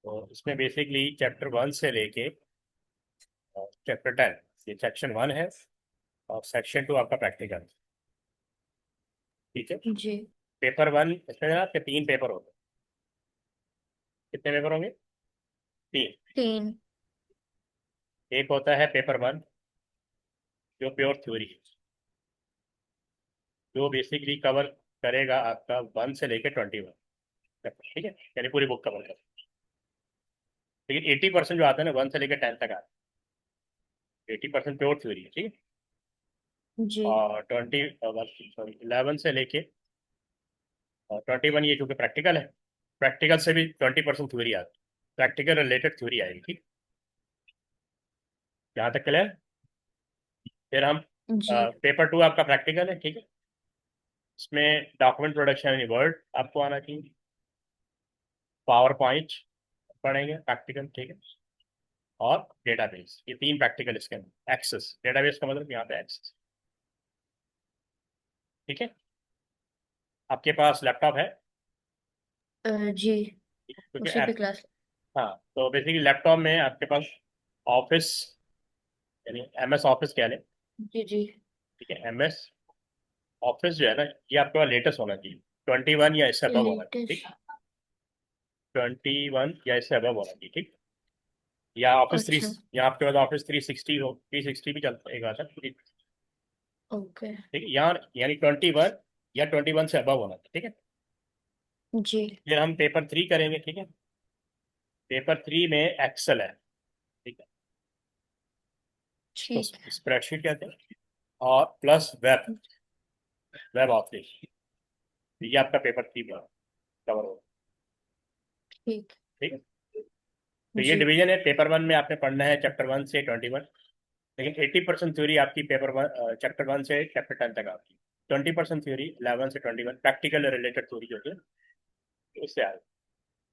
तो इसमें basically chapter 1 से लेके चैप्टर 10 ये सेक्शन 1 है और सेक्शन 2 आपका प्रैक्टिकल। ठीक है। जी। पेपर 1 इसमें ना आपके 3 पेपर होते हैं। कितने पेपर होंगे? 3। 3। एक होता है पेपर 1 जो प्योर थ्योरी है, जो बेसिकली कवर करेगा आपका 1 से लेके 21। ठीक है, यानी पूरी बुक कवर कर। लेकिन 80% जो आता है ना 1 से लेकर 10 तक आता है, 80% प्योर थ्योरी है। ठीक है। जी। और 11 से लेके 21 ये चूंकि प्रैक्टिकल है, प्रैक्टिकल से भी 20% थ्योरी आती है, प्रैक्टिकल रिलेटेड थ्योरी आएगी। ठीक, यहाँ तक क्लियर। फिर हम जी। पेपर 2 आपका प्रैक्टिकल है। ठीक है। इसमें डॉक्यूमेंट प्रोडक्शन इन वर्ड आपको आना चाहिए, पावर पॉइंट पढ़ेंगे प्रैक्टिकल। ठीक है। और डेटाबेस, ये 3 प्रैक्टिकल इसके अंदर। एक्सेस, डेटाबेस का मतलब यहाँ पे एक्सेस। ठीक है। आपके पास लैपटॉप है? जी। क्योंकि उसी पे क्लास। हाँ, तो बेसिकली लैपटॉप में आपके पास ऑफिस यानी MS ऑफिस कह लें। जी। जी। ठीक है। MS ऑफिस जो है ना, ये आपके पास लेटेस्ट होना चाहिए, 21 या इससे अबव होना चाहिए। ठीक, लेटेस्ट। 21 या इससे अबव होना चाहिए। ठीक, या ऑफिस 3, अच्छा। या आपके पास ऑफिस 360 हो, 360 भी चलता है आता है। ठीक ओके। है, यहाँ यानी 21 या 21 से अबव होना चाहिए। ठीक है। जी। फिर हम पेपर 3 करेंगे। ठीक है। पेपर 3 में एक्सेल है। ठीक है, तो ठीक है। स्प्रेडशीट कहते हैं, और प्लस वेब, वेब ऑफिस। ये आपका पेपर 3 में कवर होगा। ठीक। ठीक है। तो ये जी। डिवीजन है। पेपर 1 में आपने पढ़ना है चैप्टर 1 से 21, लेकिन 80% थ्योरी आपकी पेपर 1 चैप्टर 1 से चैप्टर 10 तक आपकी। 20% थ्योरी 11 से 21 प्रैक्टिकल रिलेटेड थ्योरी जो है उससे आएगी।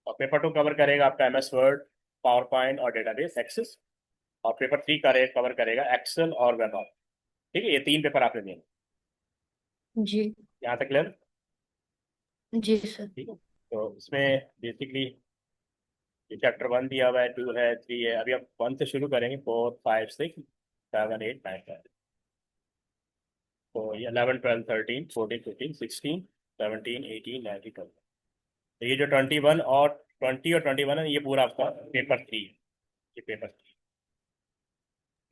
और पेपर 2 कवर करेगा आपका MS वर्ड, पावर पॉइंट और डेटाबेस एक्सेस। और पेपर 3 कवर करेगा एक्सेल और वेब ऑफ। ठीक है, ये 3 पेपर आपने देंगे। जी। यहाँ तक क्लियर? जी सर। ठीक है। तो इसमें बेसिकली ये चैप्टर 1 दिया हुआ है, 2 है, 3 है। अभी हम 1 से शुरू करेंगे, 4 5 6 7 8 9 10। तो ये 11 12 13 14 15 16 17 18 19 20। तो ये जो 21 और 20 है, ये पूरा आपका पेपर 3 है। ये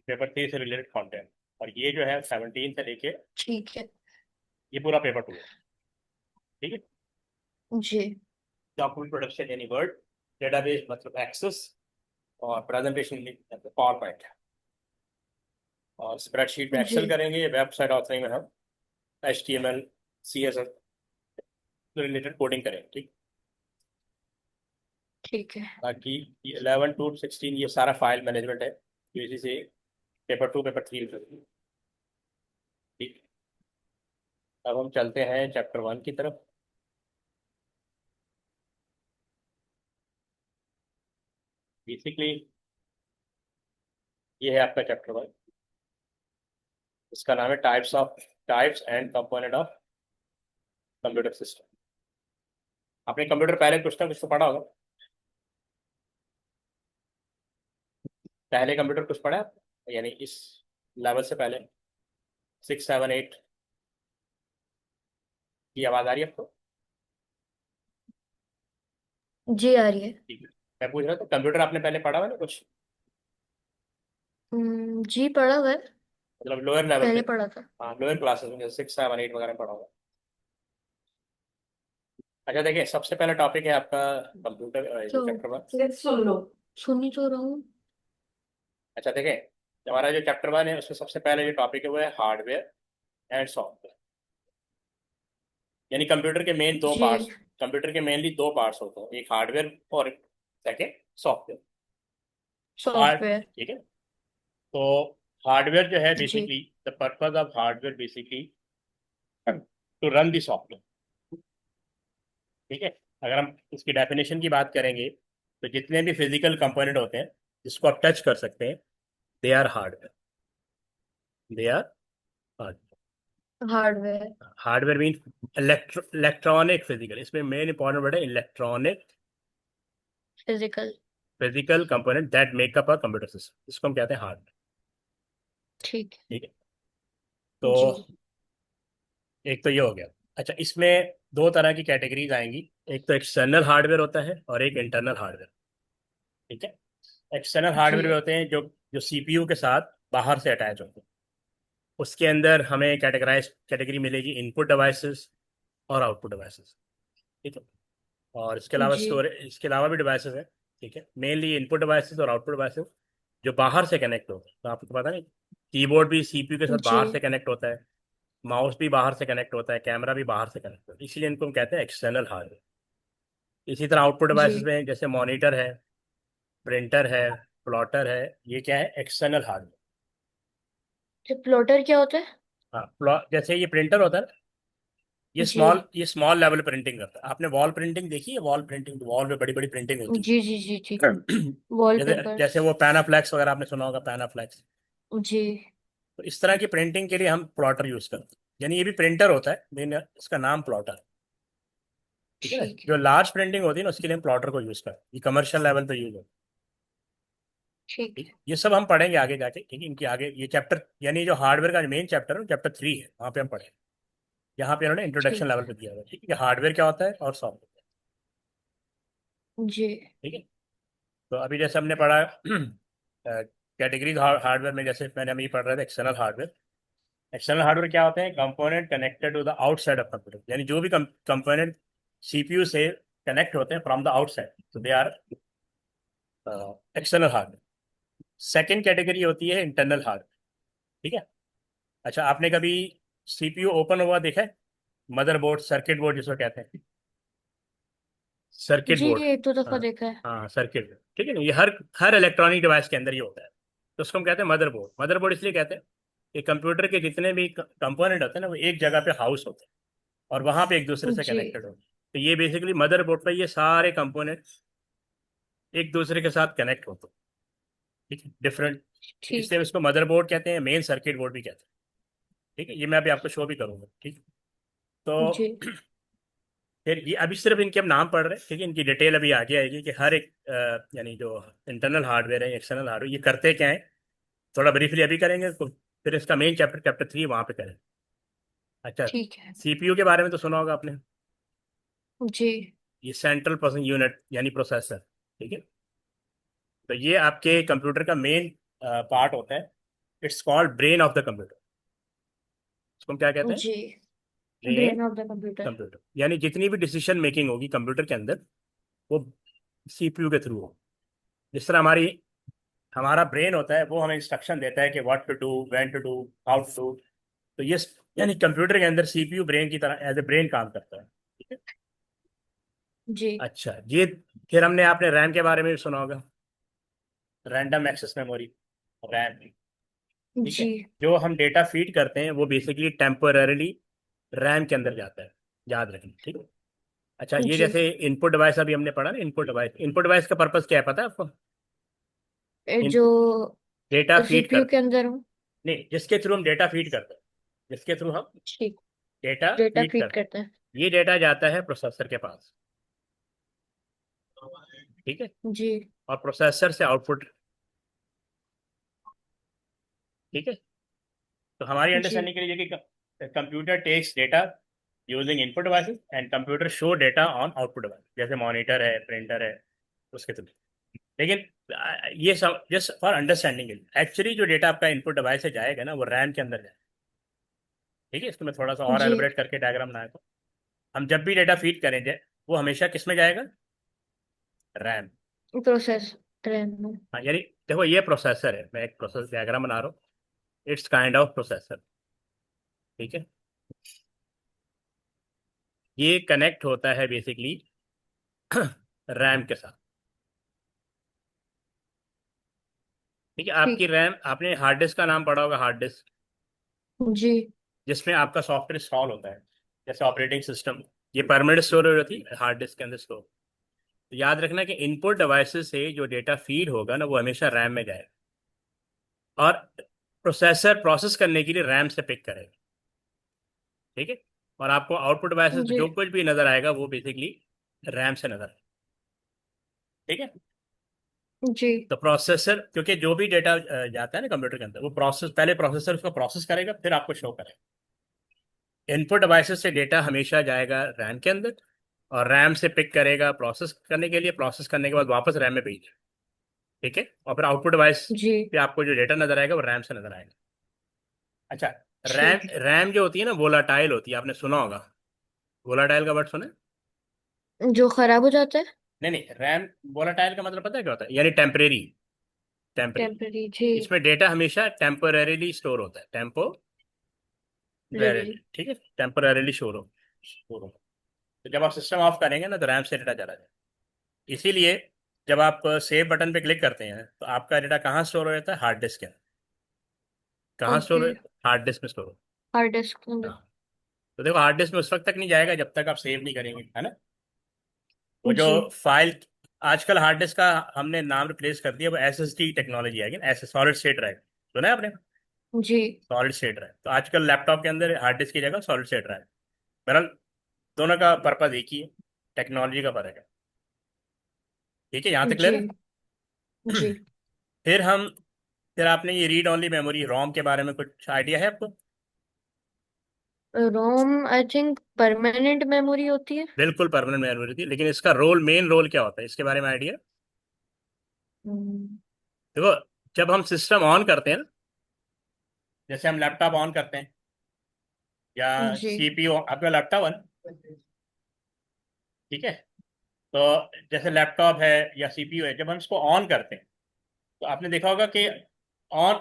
पेपर 3 से रिलेटेड कंटेंट। और ये जो है 17 से लेके ठीक है। ये पूरा पेपर 2 है। ठीक है। जी। डॉक्यूमेंट प्रोडक्शन यानी वर्ड, डेटाबेस मतलब एक्सेस, और प्रेजेंटेशन पावर पॉइंट, और स्प्रेडशीट में जी। एक्सेल करेंगे। वेबसाइट ऑथरिंग में हम HTML CSS रिलेटेड कोडिंग करेंगे। ठीक। ठीक है। बाकी 11 to 16 ये सारा फाइल मैनेजमेंट है, तो इसी से पेपर 2 पेपर 3। ठीक। अब हम चलते हैं चैप्टर 1 की तरफ। बेसिकली ये है आपका चैप्टर 1। इसका नाम है types and component of computer system. आपने कंप्यूटर पहले कुछ ना कुछ तो पढ़ा होगा, पहले कंप्यूटर कुछ पढ़ा है आपने? यानी इस लेवल से पहले 6 7 8 की आवाज़ आ रही है आपको? जी आ रही है। ठीक है। मैं पूछ रहा था कंप्यूटर आपने पहले पढ़ा हुआ ना कुछ, जी पढ़ा हुआ है। मतलब लोअर लेवल पे? पहले पढ़ा था। हाँ, लोअर क्लासेस में जैसे 6 7 8 वगैरह में पढ़ा होगा। अच्छा, देखिए सबसे पहला टॉपिक है आपका कंप्यूटर, तो चैप्टर 1। सुन लो। सुन ही तो रहा हूँ। अच्छा देखें, हमारा जो चैप्टर 1 है उसमें सबसे पहले जो टॉपिक है वो है हार्डवेयर एंड सॉफ्टवेयर। यानी कंप्यूटर के मेन दो पार्ट्स, जी। कंप्यूटर के मेनली दो पार्ट्स होते हैं, एक हार्डवेयर और सेकेंड सॉफ्टवेयर। Hard, software. ठीक है। तो हार्डवेयर जो है जी। Basically, the purpose of hardware basically to run the software. ठीक है। अगर हम इसकी डेफिनेशन की बात करेंगे, तो जितने भी फिजिकल कंपोनेंट होते हैं जिसको आप टच कर सकते हैं, they are hardware, they are hardware. Hardware. Hardware means electronic physical, इसमें मेन इंपॉर्टेंट वर्ड है electronic physical. Physical component that make up a computer system, इसको हम कहते हैं हार्डवेयर। ठीक ठीक है, है। तो जी एक तो ये हो गया। अच्छा, इसमें दो तरह की कैटेगरीज आएंगी, एक तो एक्सटर्नल हार्डवेयर होता है और एक इंटरनल हार्डवेयर। ठीक है, एक्सटर्नल जी हार्डवेयर होते हैं जो जो सीपीयू के साथ बाहर से अटैच होते हैं। उसके अंदर हमें कैटेगरी मिलेगी इनपुट डिवाइसेस और आउटपुट डिवाइसेस। ठीक है, और इसके अलावा जी स्टोरेज, इसके अलावा भी डिवाइसेस हैं। ठीक है, मेनली इनपुट डिवाइसेस और आउटपुट डिवाइसेस जो बाहर से कनेक्ट होते हैं। तो आपको तो पता नहीं, कीबोर्ड भी सीपीयू के साथ जी बाहर से कनेक्ट होता है, माउस भी बाहर से कनेक्ट होता है, कैमरा भी बाहर से कनेक्ट होता है, इसीलिए इनको हम कहते हैं एक्सटर्नल हार्डवेयर। इसी तरह आउटपुट डिवाइसेस जी। में जैसे मॉनिटर है, प्रिंटर है, प्लॉटर है, ये क्या है, एक्सटर्नल हार्डवेयर। तो प्लॉटर क्या होता है? हाँ, जैसे ये प्रिंटर होता है ना, जी ये स्मॉल लेवल प्रिंटिंग करता है। आपने वॉल प्रिंटिंग देखी है? वॉल प्रिंटिंग, वॉल पे बड़ी बड़ी प्रिंटिंग होती जी जी जी जी। है। जैसे वॉलपेपर्स। जैसे वो पैनाफ्लेक्स वगैरह आपने सुना होगा, पैनाफ्लेक्स। जी। तो इस तरह की प्रिंटिंग के लिए हम प्लॉटर यूज करते हैं, यानी ये भी प्रिंटर होता है लेकिन इसका नाम प्लॉटर है। ठीक है ना, ठीक जो है। लार्ज प्रिंटिंग होती है ना उसके लिए हम प्लॉटर को यूज करते हैं, ये कमर्शियल लेवल पे यूज होता है। ठीक ठीक है? है। ये सब हम पढ़ेंगे आगे जाके। ठीक है, इनकी आगे ये चैप्टर, यानी जो हार्डवेयर का मेन चैप्टर है चैप्टर 3 है, वहाँ पे हम पढ़ेंगे। यहाँ पे उन्होंने इंट्रोडक्शन ठीक लेवल पे दिया हुआ है। ठीक है, हार्डवेयर क्या होता है और सॉफ्टवेयर। जी ठीक है, तो अभी जैसे हमने पढ़ा कैटेगरीज हार्डवेयर में, जैसे मैंने अभी पढ़ रहे थे एक्सटर्नल हार्डवेयर। एक्सटर्नल हार्डवेयर क्या होते हैं? Component connected to the outside of computer, यानी जो भी कंपोनेंट सीपीयू से कनेक्ट होते हैं फ्रॉम द आउटसाइड, तो they are external hardware. Second category होती है इंटरनल हार्डवेयर। ठीक है, अच्छा आपने कभी सीपीयू ओपन हुआ देखा है? मदरबोर्ड, सर्किट बोर्ड जिसको कहते हैं, सर्किट जी। बोर्ड। एक दो दफा हाँ, देखा है। हाँ सर्किट बोर्ड। ठीक है ना, ये हर हर इलेक्ट्रॉनिक डिवाइस के अंदर ये होता है। तो उसको हम कहते हैं मदरबोर्ड। मदरबोर्ड इसलिए कहते हैं कि कंप्यूटर के जितने भी कंपोनेंट होते हैं ना, वो एक जगह पे हाउस होते हैं और वहां पे एक दूसरे से जी कनेक्टेड होते हैं। तो ये बेसिकली मदरबोर्ड पे ये सारे कंपोनेंट एक दूसरे के साथ कनेक्ट होते हैं। ठीक है, डिफरेंट, ठीक इसलिए इसको मदरबोर्ड कहते हैं, मेन सर्किट बोर्ड भी कहते हैं। ठीक है, ये मैं अभी आपको शो भी करूंगा। ठीक है, है। तो जी फिर ये अभी सिर्फ इनके हम नाम पढ़ रहे हैं। ठीक है, इनकी डिटेल अभी आगे आएगी कि हर एक यानी जो इंटरनल हार्डवेयर है, एक्सटर्नल हार्डवेयर, ये करते क्या है, थोड़ा ब्रीफली अभी करेंगे, तो फिर इसका मेन चैप्टर चैप्टर 3 वहाँ पे करें। अच्छा, ठीक है। सीपीयू के बारे में तो सुना होगा आपने, जी ये सेंट्रल प्रोसेसिंग यूनिट यानी प्रोसेसर। ठीक है, तो ये आपके कंप्यूटर का मेन पार्ट होता है। It's called brain of the computer. इसको हम क्या कहते हैं? जी। Brain brain of the computer. Computer, यानी जितनी भी डिसीजन मेकिंग होगी कंप्यूटर के अंदर, वो सीपीयू के थ्रू हो। जिस तरह हमारा ब्रेन होता है, वो हमें इंस्ट्रक्शन देता है कि what to do, when to do, how to do. तो ये यानी कंप्यूटर के अंदर सीपीयू ब्रेन की तरह एज ए ब्रेन काम करता है। ठीक है, जी अच्छा ये, फिर हमने आपने रैम के बारे में भी सुना होगा, रैंडम एक्सेस मेमोरी, रैम। ठीक है, जी जो हम डेटा फीड करते हैं वो बेसिकली टेम्पोररीली रैम के अंदर जाता है, याद रखना। ठीक है, अच्छा ये जी। जैसे इनपुट डिवाइस अभी हमने पढ़ा ना, इनपुट डिवाइस का पर्पस क्या है पता है आपको? जो डेटा फीड सीपीयू करते के हैं, अंदर हूँ। नहीं जिसके थ्रू हम डेटा फीड करते हैं, जिसके थ्रू हम ठीक। डेटा डेटा फीड फीड करते करते हैं। हैं, ये डेटा जाता है प्रोसेसर के पास। ठीक है, जी और प्रोसेसर से आउटपुट। ठीक है, तो हमारी जी अंडरस्टैंडिंग के लिए कि computer takes data using input devices and computer show data on output device, जैसे मॉनिटर है, प्रिंटर है, उसके थ्रू। लेकिन ये सब जस्ट फॉर अंडरस्टैंडिंग एक्चुअली जो डेटा आपका इनपुट डिवाइस से जाएगा ना, वो रैम के अंदर जाएगा। ठीक है, इसको मैं थोड़ा सा और जी। एलिब्रेट करके डायग्राम बनाया था। हम जब भी डेटा फीड करेंगे, वो हमेशा किस में जाएगा? रैम। प्रोसेस रैम में। हाँ, यानी देखो ये प्रोसेसर है, मैं एक प्रोसेस डायग्राम बना रहा हूँ, इट्स काइंड ऑफ प्रोसेसर। ठीक है, ये कनेक्ट होता है बेसिकली रैम के साथ। ठीक है, आपकी ठीक। रैम, आपने हार्ड डिस्क का नाम पढ़ा होगा, हार्ड डिस्क, जी जिसमें आपका सॉफ्टवेयर इंस्टॉल होता है, जैसे ऑपरेटिंग सिस्टम। ये परमानेंट स्टोरेज होती है हार्ड डिस्क के अंदर स्टोर। तो याद रखना कि इनपुट डिवाइसेस से जो डेटा फीड होगा ना, वो हमेशा रैम में जाएगा, और प्रोसेसर प्रोसेस करने के लिए रैम से पिक करेगा। ठीक है, और आपको आउटपुट डिवाइसेस जी। जो कुछ भी नजर आएगा वो बेसिकली रैम से नजर आएगा। ठीक है, जी। तो प्रोसेसर, क्योंकि जो भी डेटा जाता है ना कंप्यूटर के अंदर, वो पहले प्रोसेसर उसको प्रोसेस करेगा, फिर आपको शो करेगा। इनपुट डिवाइसेस से डेटा हमेशा जाएगा रैम के अंदर, और रैम से पिक करेगा प्रोसेस करने के लिए, प्रोसेस करने के बाद वापस रैम में भेजेगा। ठीक है, और फिर आउटपुट डिवाइस जी। पे आपको जो डेटा नजर आएगा वो रैम से नजर आएगा। अच्छा, रैम ठीक। रैम जो होती है ना, वोलाटाइल होती है, आपने सुना होगा। वोलाटाइल का वर्ड सुना है? जो खराब हो जाता है। नहीं नहीं, रैम वोलाटाइल का मतलब पता है क्या होता है? यानी टेम्परेरी। टेम्परेरी। टेम्पररी। जी। इसमें डेटा हमेशा टेम्पोरेरीली स्टोर होता है, रेडी। टेम्पोरेरी, ठीक है, टेम्पोरेरीली स्टोर हो। तो जब आप सिस्टम ऑफ करेंगे ना, तो रैम से डेटा चला जाएगा। इसीलिए जब आप सेव बटन पे क्लिक करते हैं, तो आपका डेटा कहाँ स्टोर हो जाता है? हार्ड डिस्क के अंदर। कहाँ स्टोर ओके। हो? हार्ड डिस्क में स्टोर हो। हार्ड डिस्क अंदर। हाँ। तो देखो, हार्ड डिस्क में उस वक्त तक नहीं जाएगा जब तक आप सेव नहीं करेंगे, है ना। वो जो जी। फाइल, आजकल हार्ड डिस्क का हमने नाम रिप्लेस कर दिया, वो एसएसडी टेक्नोलॉजी है, एस सॉलिड स्टेट ड्राइव। सुना है आपने? जी। सॉलिड स्टेट ड्राइव, तो आजकल लैपटॉप के अंदर हार्ड डिस्क की जगह सॉलिड स्टेट ड्राइव। बहरहाल, दोनों का पर्पज एक ही है, टेक्नोलॉजी का फर्क है। ठीक है, यहाँ तक क्लियर जी। है? जी। फिर हम फिर आपने ये रीड ओनली मेमोरी रोम के बारे में कुछ आइडिया है आपको? रोम आई थिंक परमानेंट मेमोरी होती है। बिल्कुल परमानेंट मेमोरी थी, लेकिन इसका मेन रोल क्या होता है, इसके बारे में आइडिया? हम्म, देखो, जब हम सिस्टम ऑन करते हैं ना, जैसे हम लैपटॉप ऑन करते हैं, या जी। सीपीयू, आपका लैपटॉप है ना, ठीक है, तो जैसे लैपटॉप है या सीपीयू है, जब हम इसको ऑन करते हैं, तो आपने देखा होगा कि ऑन,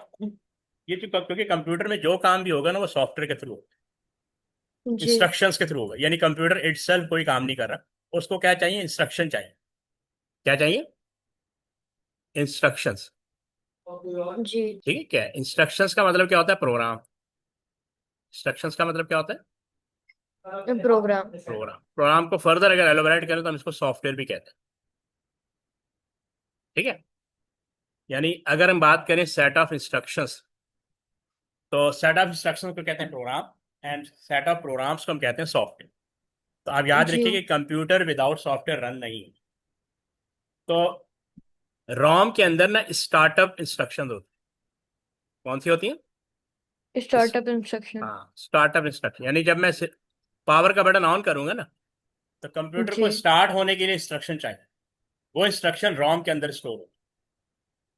ये जो, क्योंकि कंप्यूटर में जो काम भी होगा ना, वो सॉफ्टवेयर के थ्रू होगा, जी। इंस्ट्रक्शंस के थ्रू होगा। यानी कंप्यूटर इटसेल्फ कोई काम नहीं कर रहा, उसको क्या चाहिए? इंस्ट्रक्शन चाहिए। क्या चाहिए? इंस्ट्रक्शंस। जी। ठीक है, क्या इंस्ट्रक्शंस का मतलब क्या होता है? प्रोग्राम। इंस्ट्रक्शंस का मतलब क्या होता है? प्रोग्राम। प्रोग्राम को फर्दर अगर एलोबरेट करें तो हम इसको सॉफ्टवेयर भी कहते हैं। ठीक है, यानी अगर हम बात करें सेट ऑफ इंस्ट्रक्शंस, तो सेट ऑफ इंस्ट्रक्शंस को कहते हैं program, and set of programs को हम कहते हैं सॉफ्टवेयर। तो आप याद जी। रखिए कि कंप्यूटर विदाउट सॉफ्टवेयर रन नहीं है। तो रोम के अंदर ना स्टार्टअप इंस्ट्रक्शन होती है। कौन सी होती है? इस, स्टार्टअप इंस्ट्रक्शन। हाँ, स्टार्टअप इंस्ट्रक्शन, यानी जब मैं पावर का बटन ऑन करूंगा ना, तो कंप्यूटर जी। को स्टार्ट होने के लिए इंस्ट्रक्शन चाहिए। वो इंस्ट्रक्शन रोम के अंदर स्टोर हो।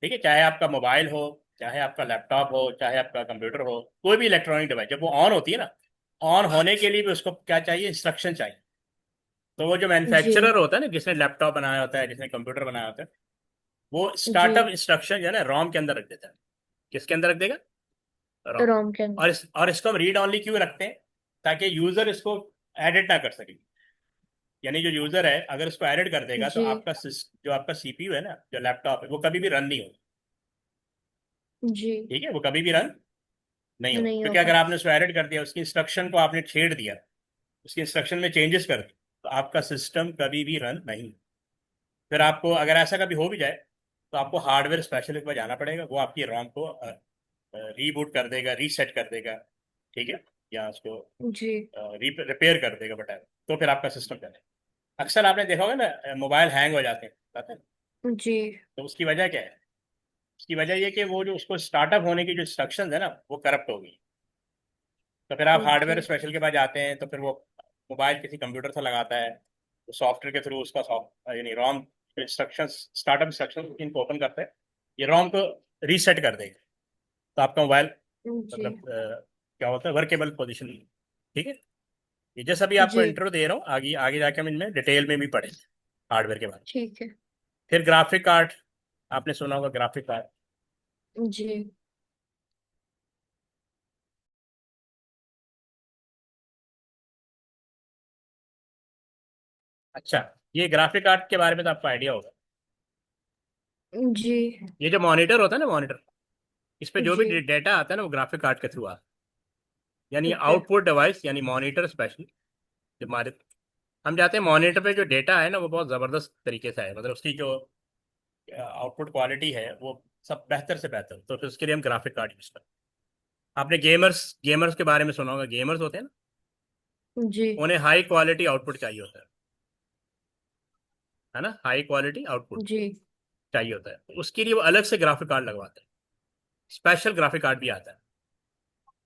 ठीक है, चाहे आपका मोबाइल हो, चाहे आपका लैपटॉप हो, चाहे आपका कंप्यूटर हो, कोई भी इलेक्ट्रॉनिक डिवाइस, जब वो ऑन होती है ना, ऑन होने के लिए भी उसको क्या चाहिए? इंस्ट्रक्शन चाहिए। तो वो जो जी। मैन्युफैक्चरर होता है ना, जिसने लैपटॉप बनाया होता है, जिसने कंप्यूटर बनाया होता है, वो जी। स्टार्टअप इंस्ट्रक्शन जो है ना, रोम के अंदर रख देता है। किसके अंदर रख देगा? रोम। रोम के अंदर। और इसको हम रीड ऑनली क्यों रखते हैं? ताकि यूजर इसको एडिट ना कर सके। यानी जो यूजर है, अगर इसको एडिट कर देगा, तो जी। जो आपका सीपीयू है ना, जो लैपटॉप है, वो कभी भी रन नहीं होगा। जी। ठीक है, वो कभी भी रन नहीं होगा, नहीं क्योंकि होगा। अगर आपने उसको एडिट कर दिया, उसकी इंस्ट्रक्शन को आपने छेड़ दिया, उसकी इंस्ट्रक्शन में चेंजेस कर दिए, तो आपका सिस्टम कभी भी रन नहीं। फिर आपको अगर ऐसा कभी हो भी जाए, तो आपको हार्डवेयर स्पेशलिस्ट पर जाना पड़ेगा, वो आपकी रॉम को रीबूट कर देगा, रीसेट कर देगा। ठीक है, या उसको जी। रिपेयर कर देगा, बट तो फिर आपका सिस्टम चलेगा। अक्सर आपने देखा होगा ना, मोबाइल हैंग हो जाते हैं, पता है? जी। तो उसकी वजह क्या है? उसकी वजह ये कि वो जो उसको स्टार्टअप होने की जो इंस्ट्रक्शन है ना, वो करप्ट हो गई। तो फिर आप ओके। हार्डवेयर स्पेशल के पास जाते हैं, तो फिर वो मोबाइल किसी कंप्यूटर से लगाता है, तो सॉफ्टवेयर के थ्रू उसका सॉफ्ट यानी रॉम इंस्ट्रक्शन, स्टार्टअप इंस्ट्रक्शन इनको ओपन करता है, ये रॉम को रीसेट कर देगा। तो आपका मोबाइल जी। मतलब क्या होता है? Workable position. ठीक है, ये जैसा भी आपको जी। इंट्रो दे रहा हूँ, आगे आगे जाके हम इनमें डिटेल में भी पढ़ेंगे हार्डवेयर के बारे में। ठीक है। फिर ग्राफिक कार्ड, आपने सुना होगा ग्राफिक कार्ड। जी। अच्छा, ये ग्राफिक कार्ड के बारे में तो आपको आइडिया होगा। जी। ये जो मॉनिटर होता है ना, मॉनिटर, इस पे जो भी जी। डेटा आता है ना, वो ग्राफिक कार्ड के थ्रू आता है। यानी ओके। आउटपुट डिवाइस, यानी मॉनिटर स्पेशली, जब हमारे हम जाते हैं मॉनिटर पे, जो डेटा है ना, वो बहुत ज़बरदस्त तरीके से है, मतलब उसकी जो आउटपुट क्वालिटी है, वो सब बेहतर से बेहतर, तो फिर उसके लिए हम ग्राफिक कार्ड यूज़ करते हैं। आपने गेमर्स गेमर्स के बारे में सुना होगा, गेमर्स होते हैं ना, जी। उन्हें हाई क्वालिटी आउटपुट चाहिए होता है ना, हाई क्वालिटी आउटपुट। जी। चाहिए होता है, तो उसके लिए वो अलग से ग्राफिक कार्ड लगवाते हैं, स्पेशल ग्राफिक कार्ड भी आता है।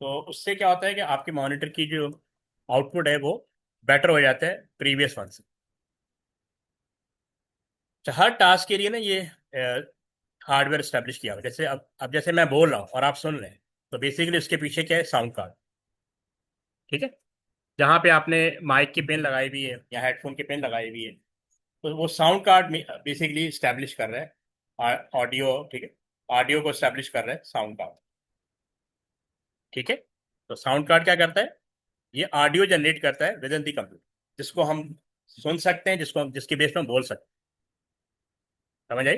तो उससे क्या होता है कि आपके मॉनिटर की जो आउटपुट है वो बेटर हो जाता है प्रीवियस वन से। तो हर टास्क के लिए ना ये हार्डवेयर स्टैब्लिश किया हुआ है। जैसे अब जैसे मैं बोल रहा हूँ और आप सुन रहे हैं, तो बेसिकली उसके पीछे क्या है, साउंड कार्ड। ठीक है, जहाँ पे आपने माइक की पिन लगाई हुई है या हेडफोन की पिन लगाई हुई है, तो वो साउंड कार्ड में बेसिकली स्टैब्लिश कर रहा है ऑडियो। ठीक है, ऑडियो को स्टैब्लिश कर रहा है साउंड कार्ड। ठीक है, तो साउंड कार्ड क्या करता है, ये ऑडियो जनरेट करता है विद इन दी कंप्यूटर, जिसको हम सुन सकते हैं, जिसको हम जिसके बेस पे हम बोल सकते हैं। समझ आई?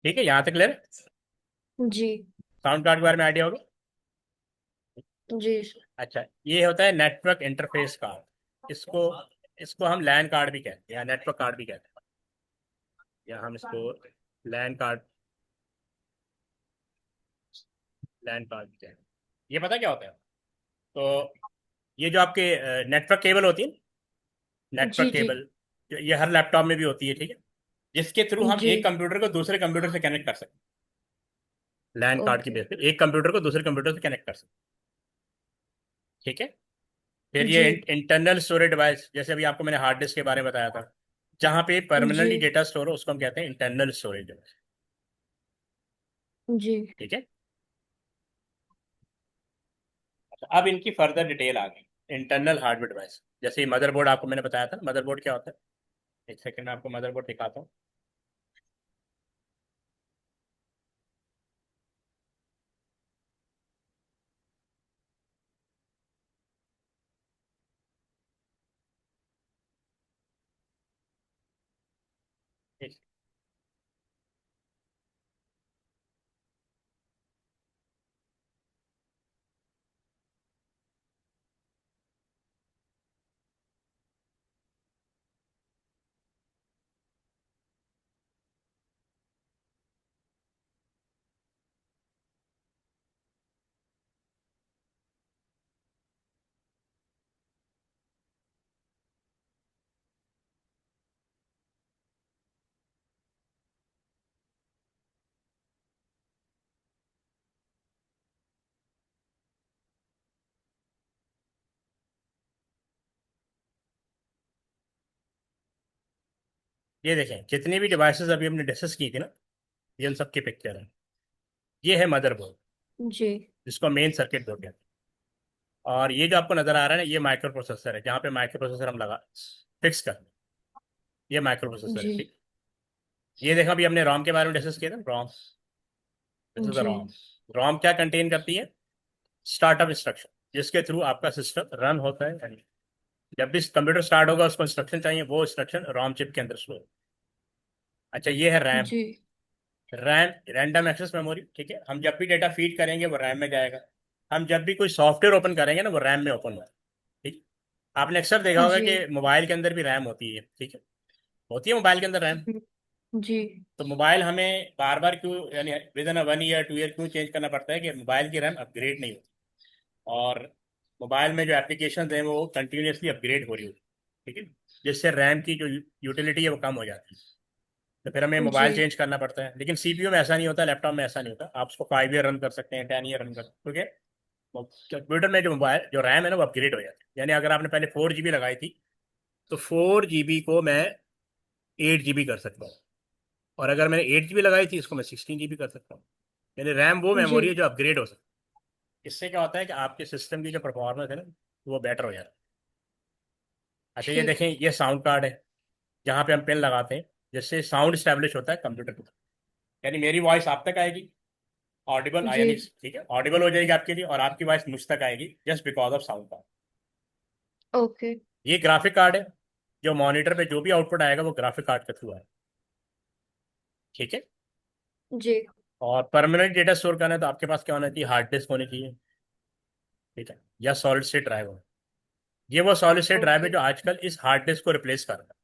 ठीक है, यहाँ तक क्लियर? जी। साउंड कार्ड के बारे में आइडिया होगा? जी। अच्छा, ये होता है नेटवर्क इंटरफेस कार्ड। इसको इसको हम लैन कार्ड भी कहते हैं या नेटवर्क कार्ड भी कहते हैं, या हम इसको लैन कार्ड लैन कार्ड भी कहते हैं। ये पता क्या होता है? तो ये जो आपके नेटवर्क केबल होती है, नेटवर्क जी। जी। केबल, ये हर लैपटॉप में भी होती है। ठीक है, जिसके थ्रू हम जी। एक कंप्यूटर को दूसरे कंप्यूटर से कनेक्ट कर सकते हैं, लैन कार्ड की ओके। बेस पे एक कंप्यूटर को दूसरे कंप्यूटर से कनेक्ट कर सकते हैं। ठीक है, फिर ये जी। इंटरनल स्टोरेज डिवाइस, जैसे अभी आपको मैंने हार्ड डिस्क के बारे में बताया था, जहाँ पे जी। परमानेंटली डेटा स्टोर हो, उसको हम कहते हैं इंटरनल स्टोरेज डिवाइस। जी। ठीक है, अच्छा, अब इनकी फर्दर डिटेल आ गई। इंटरनल हार्डवेयर डिवाइस, जैसे मदरबोर्ड आपको मैंने बताया था, मदरबोर्ड क्या होता है? एक सेकंड में आपको मदरबोर्ड दिखाता हूँ। एक- ये देखें, जितनी भी डिवाइसेस अभी हमने डिस्कस की थी ना, ये उन सबकी पिक्चर है। ये है मदरबोर्ड, जी। जिसको मेन सर्किट बोर्ड कहते हैं। और ये जो आपको नजर आ रहा है ना, ये माइक्रो प्रोसेसर है, जहाँ पे माइक्रो प्रोसेसर हम लगा फिक्स कर, ये माइक्रो प्रोसेसर है। जी। ठीक, ये देखा, अभी हमने रॉम के बारे में डिस्कस किया था, रॉम। दिस इज द जी। रॉम। रॉम क्या कंटेन करती है? स्टार्टअप इंस्ट्रक्शन, जिसके थ्रू आपका सिस्टम रन होता है। यानी जब भी कंप्यूटर स्टार्ट होगा, उसको इंस्ट्रक्शन चाहिए, वो इंस्ट्रक्शन रॉम चिप के अंदर स्टोर। अच्छा, ये है रैम। जी। RAM random access memory. ठीक है, हम जब भी डेटा फीड करेंगे वो रैम में जाएगा। हम जब भी कोई सॉफ्टवेयर ओपन करेंगे ना, वो रैम में ओपन होगा। ठीक, आपने अक्सर देखा होगा जी। कि मोबाइल के अंदर भी रैम होती है। ठीक है, होती है मोबाइल के अंदर रैम। जी। तो मोबाइल हमें बार बार क्यों, यानी विद इन 1 ईयर 2 ईयर क्यों चेंज करना पड़ता है? कि मोबाइल की रैम अपग्रेड नहीं होती, और मोबाइल में जो एप्लीकेशन हैं वो कंटिन्यूसली अपग्रेड हो रही होती है। ठीक है, जिससे रैम की जो यूटिलिटी है वो कम हो जाती है। तो फिर हमें जी। मोबाइल चेंज करना पड़ता है। लेकिन सीपीयू में ऐसा नहीं होता, लैपटॉप में ऐसा नहीं होता। आप उसको 5 ईयर रन कर सकते हैं, 10 ईयर रन कर सकते हैं। ठीक है, कंप्यूटर में जो मोबाइल जो रैम है ना, वो अपग्रेड हो जाती है। यानी अगर आपने पहले 4 GB लगाई थी, तो 4 GB को मैं 8 GB कर सकता हूँ। और अगर मैंने 8 GB लगाई थी, इसको मैं 16 GB कर सकता हूँ। यानी रैम वो जी। मेमोरी है जो अपग्रेड हो सकती है। इससे क्या होता है कि आपके सिस्टम की जो परफॉर्मेंस है ना, वो बेटर हो जाता है। अच्छा, ये ठीक। देखें, ये साउंड कार्ड है, जहाँ पे हम पेन लगाते हैं, जिससे साउंड स्टैब्लिश होता है कंप्यूटर के ऊपर। यानी मेरी वॉइस आप तक आएगी, ऑडिबल जी। यानी ठीक है, ऑडिबल हो जाएगी आपके लिए, और आपकी वॉइस मुझ तक आएगी just because of sound card. Okay. ये ग्राफिक कार्ड है, जो मॉनिटर पे जो भी आउटपुट आएगा वो ग्राफिक कार्ड के थ्रू आएगा। ठीक है, जी। और परमानेंट डेटा स्टोर करना है, तो आपके पास क्या होना चाहिए? हार्ड डिस्क होनी चाहिए। ठीक है, या सॉलिड स्टेट ड्राइव हो। ये वो सॉलिड स्टेट ड्राइव है ओके। जो आजकल इस हार्ड डिस्क को रिप्लेस कर रहा है।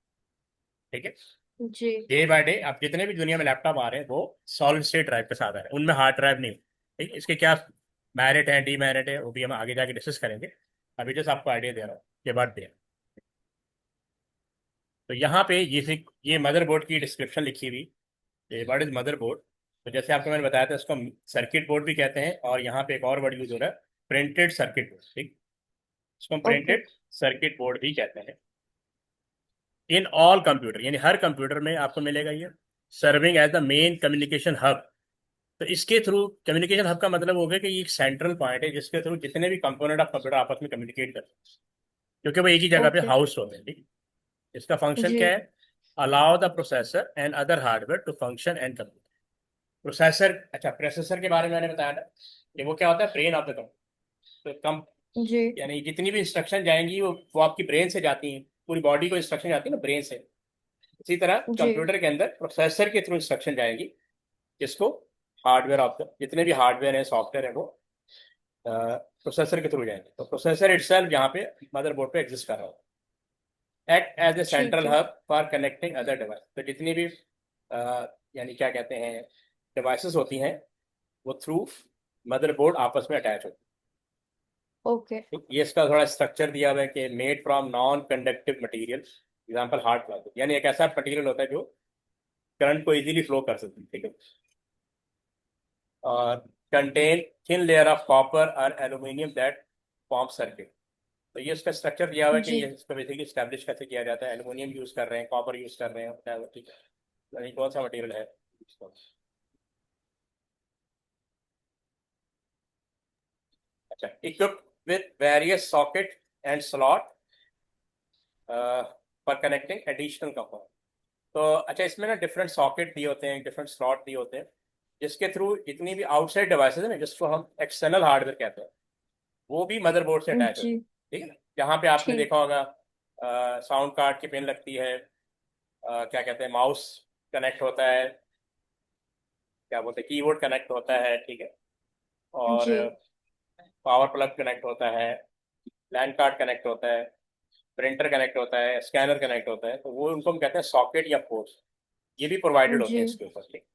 ठीक है, जी। डे बाय डे आप जितने भी दुनिया में लैपटॉप आ रहे हैं, वो सॉलिड स्टेट ड्राइव के साथ आ रहे हैं, उनमें हार्ड ड्राइव नहीं। ठीक है, इसके क्या मेरिट है, डीमेरिट है, वो भी हम आगे जाके डिस्कस करेंगे। अभी जस्ट आपको आइडिया दे रहा हूँ कि बात दे। तो यहाँ पे ये मदरबोर्ड की डिस्क्रिप्शन लिखी हुई, व्हाट इज मदरबोर्ड। तो जैसे आपको मैंने बताया था, इसको सर्किट बोर्ड भी कहते हैं, और यहाँ पे एक और वर्ड यूज हो रहा है, प्रिंटेड सर्किट बोर्ड। ठीक, इसको हम ओके। प्रिंटेड सर्किट बोर्ड भी कहते हैं। इन ऑल कंप्यूटर, यानी हर कंप्यूटर में आपको मिलेगा ये, serving as the main communication hub. तो इसके थ्रू, कम्युनिकेशन हब का मतलब हो गया कि ये एक सेंट्रल पॉइंट है जिसके थ्रू जितने भी कंपोनेंट ऑफ कंप्यूटर आपस में कम्युनिकेट करते हैं, क्योंकि वो एक ही जगह पे ओके। हाउस होते हैं। ठीक, इसका फंक्शन क्या जी। है? Allow the processor and other hardware to function and computer. Processor, अच्छा, प्रोसेसर के बारे में मैंने बताया था कि वो क्या होता है, ब्रेन ऑफ द कंप्यूटर। तो कम, जी। यानी जितनी भी इंस्ट्रक्शन जाएंगी वो आपकी ब्रेन से जाती हैं, पूरी बॉडी को इंस्ट्रक्शन जाती है ना ब्रेन से। इसी तरह जी। कंप्यूटर के अंदर प्रोसेसर के थ्रू इंस्ट्रक्शन जाएगी, जिसको हार्डवेयर ऑफ द, जितने भी हार्डवेयर है, सॉफ्टवेयर है, वो प्रोसेसर के थ्रू जाएंगे। तो प्रोसेसर इटसेल्फ यहाँ पे मदरबोर्ड पे एग्जिस्ट कर रहा होता है, एक्ट एज ए ठीक सेंट्रल है। Hub for connecting other device. तो जितनी भी यानी क्या कहते हैं, डिवाइसेस होती हैं, वो थ्रू मदरबोर्ड आपस में अटैच होती ओके। है। ये इसका थोड़ा स्ट्रक्चर दिया हुआ है कि made from non conductive material, example hard plastic, यानी एक ऐसा मटेरियल होता है जो करंट को इजीली फ्लो कर सकती है। ठीक है, और contain thin layer of copper और एल्यूमिनियम दैट फॉर्म सर्किट। तो ये इसका स्ट्रक्चर दिया हुआ है कि जी। ये इसको बेसिकली स्टैब्लिश कैसे किया जाता है। एल्यूमिनियम यूज कर रहे हैं, कॉपर यूज कर रहे हैं, ठीक है, यानी कौन सा मटेरियल है। अच्छा, equipped with various socket and slot for connecting additional component. तो अच्छा, इसमें ना डिफरेंट सॉकेट दिए होते हैं, डिफरेंट स्लॉट दिए होते हैं, जिसके थ्रू जितनी भी आउटसाइड डिवाइसेज है ना, जिसको हम एक्सटर्नल हार्डवेयर कहते हैं, वो भी मदरबोर्ड से अटैच होते जी। हैं। ठीक है, जहाँ पे आपने ठीक। देखा होगा साउंड कार्ड की पिन लगती है, क्या कहते हैं, माउस कनेक्ट होता है, क्या बोलते हैं, कीबोर्ड कनेक्ट होता है। ठीक है, और जी। पावर प्लग कनेक्ट होता है, लैंड कार्ड कनेक्ट होता है, प्रिंटर कनेक्ट होता है, स्कैनर कनेक्ट होता है। तो वो उनको हम कहते हैं सॉकेट या पोर्ट्स। ये भी प्रोवाइडेड होते जी। हैं इसके ऊपर। ठीक,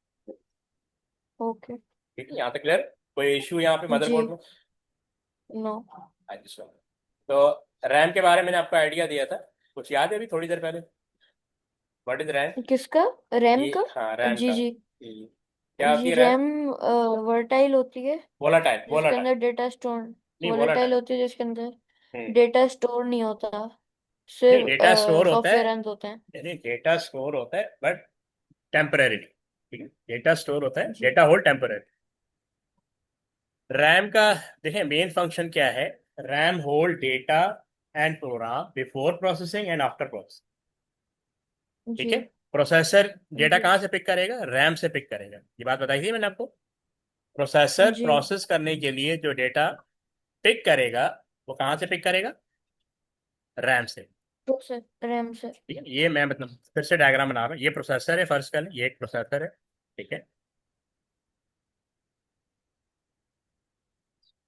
ओके। ठीक है, यहाँ तक क्लियर? कोई इशू यहाँ पे जी। मदरबोर्ड में? नो। हाँ जी सर। तो रैम के बारे में मैंने आपको आइडिया दिया था, कुछ याद है अभी थोड़ी देर पहले? What is RAM? किसका? रैम ये का? हाँ, रैम जी का। जी। क्या होती जी, है रैम? रैम वर्टाइल होती है, वोलाटाइल, जिसके वोलाटाइल, अंदर डेटा स्टोर। नहीं वोलेटाइल वोलाटाइल। होती है जिसके अंदर हम्म, डेटा स्टोर नहीं होता, नहीं, सिर्फ डेटा स्टोर होता है, सॉफ्टवेयर अंत होते हैं। नहीं डेटा स्टोर होता है बट टेम्परेरी। ठीक है, डेटा स्टोर होता है, जी। Data hold temporary. रैम का देखिए मेन फंक्शन क्या है। RAM hold data and program before processing and after processing. ठीक जी। है, प्रोसेसर डेटा जी। कहाँ से पिक करेगा? रैम से पिक करेगा। ये बात बताई थी मैंने आपको। प्रोसेसर जी। प्रोसेस करने के लिए जो डेटा पिक करेगा, वो कहाँ से पिक करेगा? रैम से। प्रोसेस रैम से। ठीक है, ये मैं मतलब फिर से डायग्राम बना रहा हूँ। ये प्रोसेसर है, फर्स्ट कर लें, ये एक प्रोसेसर है। ठीक है,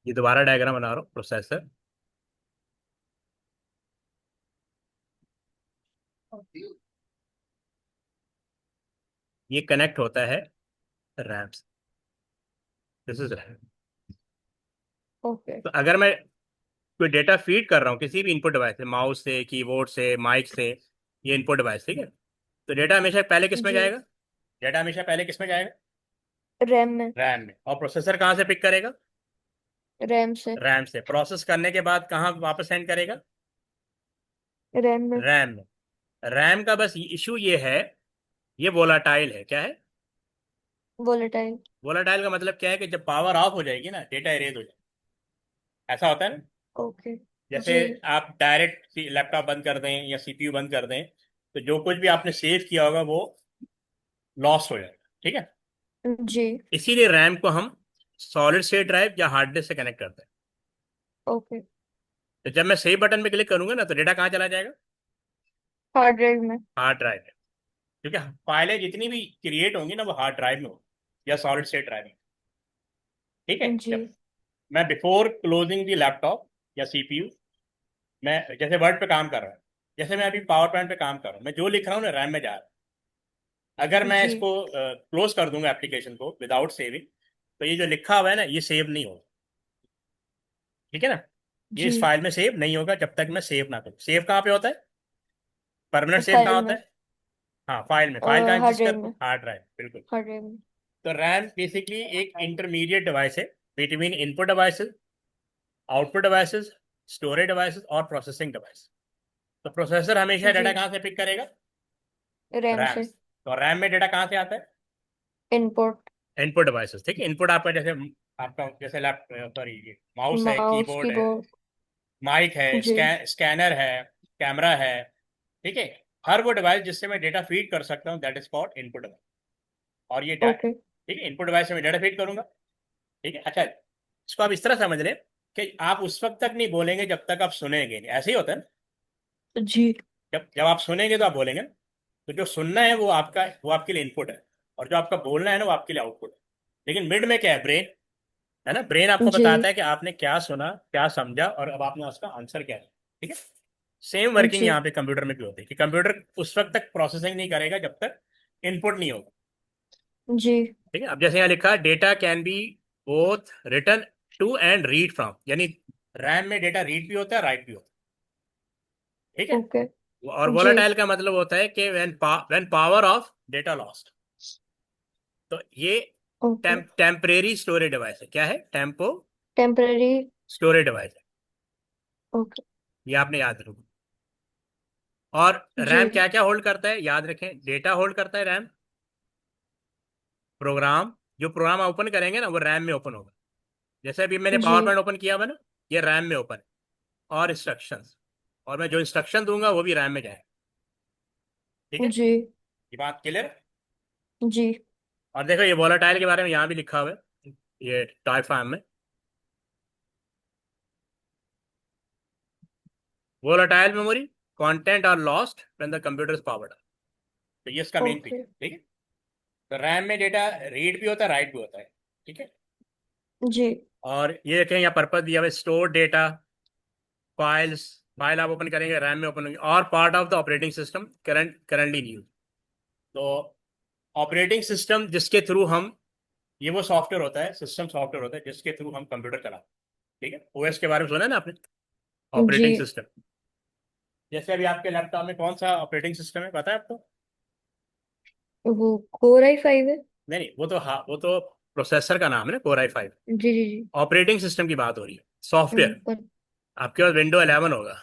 ये दोबारा डायग्राम बना रहा हूँ, प्रोसेसर। ये कनेक्ट होता है रैम से। This is RAM. ओके। तो अगर मैं कोई डेटा फीड कर रहा हूँ किसी भी इनपुट डिवाइस से, माउस से, कीबोर्ड से, माइक से, ये इनपुट डिवाइस, ठीक है, तो डेटा हमेशा पहले किस में जी। जाएगा? डेटा हमेशा पहले किस में जाएगा? रैम में। रैम में। और प्रोसेसर कहाँ से पिक करेगा? रैम से। रैम से। प्रोसेस करने के बाद कहाँ वापस सेंड करेगा? रैम में। रैम में। रैम का बस इशू ये है, ये वोलाटाइल है। क्या है? वोलेटाइल। वोलाटाइल का मतलब क्या है कि जब पावर ऑफ हो जाएगी ना, डेटा इरेज हो जाएगा। ऐसा होता है ना, ओके। जैसे जी। आप डायरेक्ट लैपटॉप बंद कर दें या सीपीयू बंद कर दें, तो जो कुछ भी आपने सेव किया होगा वो लॉस्ट हो जाएगा। ठीक है, जी। इसीलिए रैम को हम सॉलिड स्टेट ड्राइव या हार्ड डिस्क से कनेक्ट करते हैं। ओके। तो जब मैं सेव बटन पे क्लिक करूंगा ना, तो डेटा कहाँ चला जाएगा? हार्ड ड्राइव में। हार्ड ड्राइव में। क्योंकि फाइलें जितनी भी क्रिएट होंगी ना, वो हार्ड ड्राइव में होगी या सॉलिड स्टेट ड्राइव में। ठीक है, जी। जब मैं बिफोर क्लोजिंग दी लैपटॉप या सीपीयू, मैं जैसे वर्ड पे काम कर रहा हूँ, जैसे मैं अभी पावर पॉइंट पे काम कर रहा हूँ, मैं जो लिख रहा हूँ ना, रैम में जा रहा है। अगर मैं जी। इसको क्लोज कर दूंगा एप्लीकेशन को विदाउट सेविंग, तो ये जो लिखा हुआ है ना, ये सेव नहीं होगा। ठीक है ना। ये जी। इस फाइल में सेव नहीं होगा जब तक मैं सेव ना करूँ। सेव कहाँ पे होता है? परमानेंट सेव कहाँ फाइल होता में। है? हाँ, फाइल में। फाइल कहाँ हार्ड एग्जिस्ट ड्राइव करती में। है? हार्ड ड्राइव, बिल्कुल। हार्ड ड्राइव में। तो रैम बेसिकली एक इंटरमीडिएट डिवाइस है between input devices, output devices, storage devices और प्रोसेसिंग डिवाइस। तो प्रोसेसर हमेशा जी। डाटा कहाँ से पिक करेगा? रैम रैम से। से। तो रैम में डाटा कहाँ से आता है? इनपुट। इनपुट डिवाइसेस, ठीक है। इनपुट आपका जैसे, आपका जैसे लैप, सॉरी, माउस है, माउस, कीबोर्ड है, कीबोर्ड। माइक है, जी। स्कैनर है, कैमरा है, ठीक है। हर वो डिवाइस जिससे मैं डेटा फीड कर सकता हूँ that is called input device. और ये ओके। ठीक है, इनपुट डिवाइस से मैं डेटा फीड करूंगा। ठीक है, अच्छा, इसको आप इस तरह समझ लें कि आप उस वक्त तक नहीं बोलेंगे जब तक आप सुनेंगे नहीं। ऐसे ही होता है ना। जी। जब जब आप सुनेंगे तो आप बोलेंगे ना। तो जो सुनना है वो आपके लिए इनपुट है, और जो आपका बोलना है ना वो आपके लिए आउटपुट है। लेकिन मिड में क्या है? ब्रेन है ना। ब्रेन आपको जी। बताता है कि आपने क्या सुना, क्या समझा, और अब आपने उसका आंसर क्या है। ठीक है। सेम वर्किंग जी। यहाँ पे कंप्यूटर में भी होती है कि कंप्यूटर उस वक्त तक प्रोसेसिंग नहीं करेगा जब तक इनपुट नहीं होगा। जी। ठीक है। अब जैसे यहाँ लिखा, data can be both written to and read from, यानी रैम में डेटा रीड भी होता है, राइट भी होता है। ठीक है। ओके। और जी। वोलाटाइल का मतलब होता है कि when power of data lost. तो ये ओके। टेम्परेरी स्टोरेज डिवाइस है। क्या है? Tempo temporary. स्टोरेज डिवाइस है। ओके। ये आपने याद रखो। और जी। रैम क्या क्या होल्ड करता है? याद रखें, डेटा होल्ड करता है रैम, प्रोग्राम, जो प्रोग्राम आप ओपन करेंगे ना वो रैम में ओपन होगा। जैसे अभी मैंने जी। पावर पॉइंट ओपन किया हुआ ना, ये रैम में ओपन है। और इंस्ट्रक्शंस, और मैं जो इंस्ट्रक्शन दूंगा वो भी रैम में जाएगा। ठीक है। जी। ये बात क्लियर? जी। और देखो, ये वोलाटाइल के बारे में यहाँ भी लिखा हुआ है, ये टाइप में। Volatile memory content are lost when the computer is powered. तो ये इसका मेन ओके। फीचर। ठीक है। तो रैम में डेटा रीड भी होता है, राइट भी होता है। ठीक है। जी। और ये देखें यहाँ पर्पज दिया हुआ है, स्टोर डेटा, फाइल्स, फाइल आप ओपन करेंगे रैम में ओपन होंगी, और part of the operating system currently use. तो ऑपरेटिंग सिस्टम जिसके थ्रू हम, ये वो सॉफ्टवेयर होता है, सिस्टम सॉफ्टवेयर होता है जिसके थ्रू हम कंप्यूटर चलाते हैं। ठीक है। ओएस के बारे में सुना है ना आपने? जी। Operating system. जैसे अभी आपके लैपटॉप में कौन सा ऑपरेटिंग सिस्टम है पता है आपको? वो कोर i5 है। नहीं नहीं, वो तो, हाँ, वो तो प्रोसेसर का नाम है ना, कोर i5। जी। जी। जी। ऑपरेटिंग सिस्टम की बात हो रही है, सॉफ्टवेयर। पर। आपके पास विंडो 11 होगा,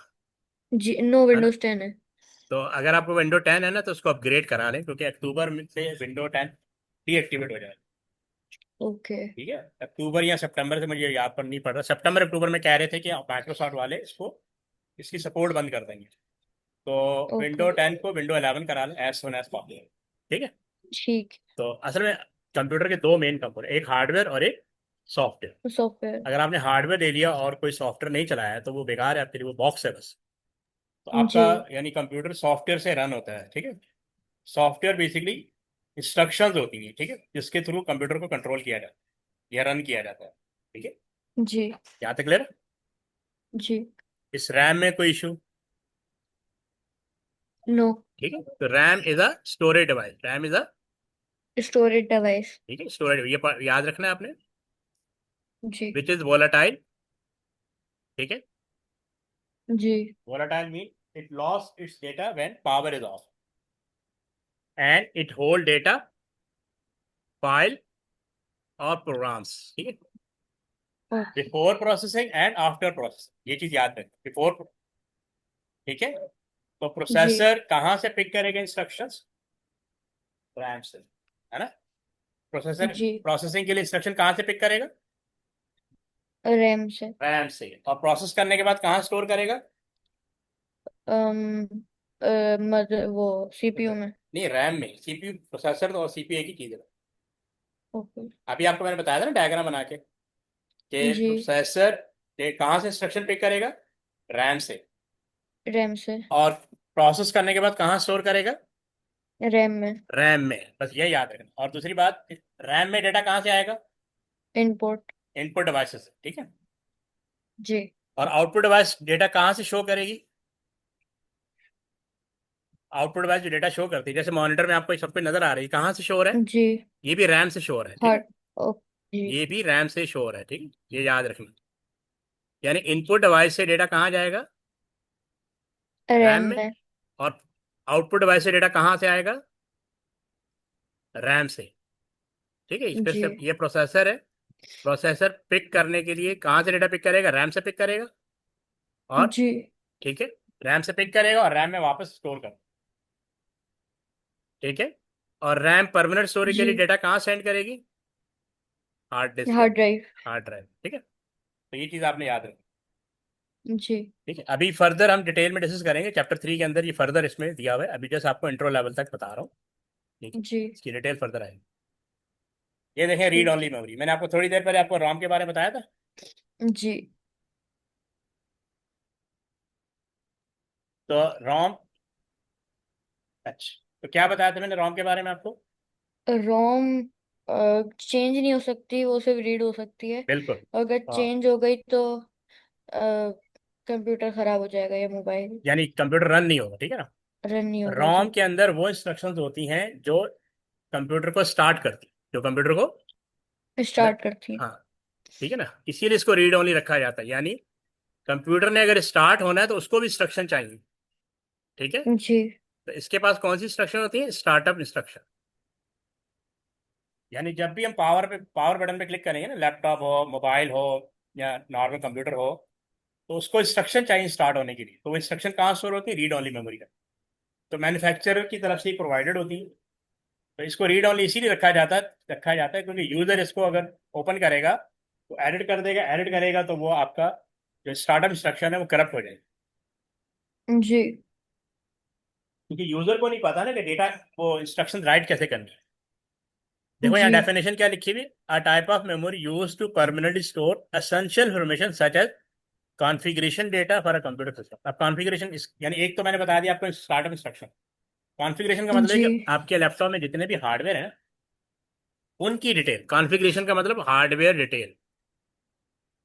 जी, नो, है ना। विंडोज 10 है। तो अगर आपको विंडो 10 है ना तो उसको अपग्रेड करा लें, क्योंकि अक्टूबर में से विंडो 10 डीएक्टिवेट हो जाएगा। ओके। ठीक है। अक्टूबर या सितंबर से, मुझे याद पर नहीं पड़ रहा, सितंबर अक्टूबर में कह रहे थे कि माइक्रोसॉफ्ट वाले इसकी सपोर्ट बंद कर देंगे। तो ओके। विंडो 10 को विंडो 11 करा लें एज सुन एज पॉसिबल। ठीक है। ठीक। तो असल में कंप्यूटर के दो मेन कंपोनेंट, एक हार्डवेयर और एक सॉफ्टवेयर। सॉफ्टवेयर। अगर आपने हार्डवेयर ले लिया और कोई सॉफ्टवेयर नहीं चलाया है तो वो बेकार है आपके लिए, वो बॉक्स है बस। तो आपका, जी। यानी कंप्यूटर सॉफ्टवेयर से रन होता है। ठीक है। सॉफ्टवेयर बेसिकली इंस्ट्रक्शंस होती हैं, ठीक है, जिसके थ्रू कंप्यूटर को कंट्रोल किया जाता है या रन किया जाता है। ठीक है। जी। यहाँ तक क्लियर? जी। इस रैम में कोई इशू? नो। ठीक है। तो RAM is a storage device, RAM is a, storage device. ठीक है, स्टोरेज, ये याद रखना है आपने। जी। Which is volatile. ठीक है। जी। Volatile mean it loss its data when power is off, and it hold data, file और प्रोग्राम्स। ठीक है। Okay. Before processing and after processing, ये चीज याद रखें, बिफोर। ठीक है। तो जी। प्रोसेसर कहाँ से पिक करेगा इंस्ट्रक्शंस? रैम से, है ना। प्रोसेसर जी। प्रोसेसिंग के लिए इंस्ट्रक्शन कहाँ से पिक करेगा? रैम से। रैम से। और प्रोसेस करने के बाद कहाँ स्टोर करेगा? अम वो सीपीयू में। नहीं, रैम में। सीपीयू, प्रोसेसर और सीपीयू एक ही चीज है। ओके। अभी आपको मैंने बताया था ना डायग्राम बना के, कि जी। प्रोसेसर कहाँ से इंस्ट्रक्शन पिक करेगा? रैम से। रैम से। और प्रोसेस करने के बाद कहाँ स्टोर करेगा? रैम में। रैम में। बस ये याद रखना। और दूसरी बात, रैम में डेटा कहाँ से आएगा? इनपुट। इनपुट डिवाइसेस से। ठीक है। जी। और आउटपुट डिवाइस डेटा कहाँ से शो करेगी? आउटपुट डिवाइस जो डेटा शो करती है, जैसे मॉनिटर में आपको सब कुछ नजर आ रही है, कहाँ से शो हो रहा है? जी। ये भी रैम से शो हो रहा है। ठीक है। हार्ड। ओके। जी। ये भी रैम से शो हो रहा है। ठीक है, ये याद रखना। यानी इनपुट डिवाइस से डेटा कहाँ जाएगा? रैम रैम में। में। और आउटपुट डिवाइस से डेटा कहाँ से आएगा? रैम से। ठीक है, फिर जी। से ये प्रोसेसर है। प्रोसेसर पिक करने के लिए कहाँ से डेटा पिक करेगा? रैम से पिक करेगा। और जी। ठीक है, रैम से पिक करेगा और रैम में वापस स्टोर कर। ठीक है। और रैम परमानेंट स्टोरेज के जी। लिए डेटा कहाँ सेंड करेगी? हार्ड डिस्क के हार्ड अंदर। ड्राइव। Hard drive. ठीक है, तो ये चीज़ आपने याद रखी। जी। ठीक है, अभी फर्दर हम डिटेल में डिस्कस करेंगे चैप्टर 3 के अंदर, ये फर्दर इसमें दिया हुआ है, अभी जस्ट आपको इंट्रो लेवल तक बता रहा हूँ। ठीक है, जी। इसकी डिटेल फर्दर आएगी। ये देखें, रीड ठीक ओनली मेमोरी, मैंने आपको थोड़ी देर पहले आपको रॉम के बारे में बताया था। है। जी। तो रॉम, अच्छा, तो क्या बताया था मैंने रॉम के बारे में आपको? रोम चेंज नहीं हो सकती, वो सिर्फ रीड हो सकती है। बिल्कुल। अगर हाँ, चेंज हो गई तो कंप्यूटर खराब हो जाएगा या मोबाइल यानी कंप्यूटर रन नहीं होगा। ठीक है ना। रन नहीं होगा। रॉम जी। के अंदर वो इंस्ट्रक्शंस होती हैं जो कंप्यूटर को स्टार्ट करती, जो कंप्यूटर को न, स्टार्ट करती है। हाँ, ठीक है ना, इसीलिए इसको रीड ओनली रखा जाता है। यानी कंप्यूटर ने अगर स्टार्ट होना है तो उसको भी इंस्ट्रक्शन चाहिए। ठीक है, जी। तो इसके पास कौन सी इंस्ट्रक्शन होती है? Startup instruction. यानी जब भी हम पावर बटन पे क्लिक करेंगे ना, लैपटॉप हो, मोबाइल हो, या नॉर्मल कंप्यूटर हो, तो उसको इंस्ट्रक्शन चाहिए स्टार्ट होने के लिए। तो वो इंस्ट्रक्शन कहाँ स्टोर होती है? रीड ओनली मेमोरी का। तो मैन्युफैक्चरर की तरफ से प्रोवाइडेड होती है। तो इसको रीड ओनली इसीलिए रखा जाता है क्योंकि यूजर इसको अगर ओपन करेगा तो एडिट कर देगा, एडिट करेगा तो वो आपका जो स्टार्टअप इंस्ट्रक्शन है वो करप्ट हो जाएगी। जी। क्योंकि यूजर को नहीं पता ना कि डेटा, वो इंस्ट्रक्शन राइट कैसे करनी है। देखो यहाँ जी। डेफिनेशन क्या लिखी हुई, a type of memory use to permanently store essential information such as configuration data for a computer system. अब कॉन्फ़िगरेशन इस यानी एक तो मैंने बता दिया आपको स्टार्टअप इंस्ट्रक्शन। कॉन्फ़िगरेशन का मतलब है जी। कि आपके लैपटॉप में जितने भी हार्डवेयर हैं उनकी डिटेल। कॉन्फ़िगरेशन का मतलब हार्डवेयर डिटेल।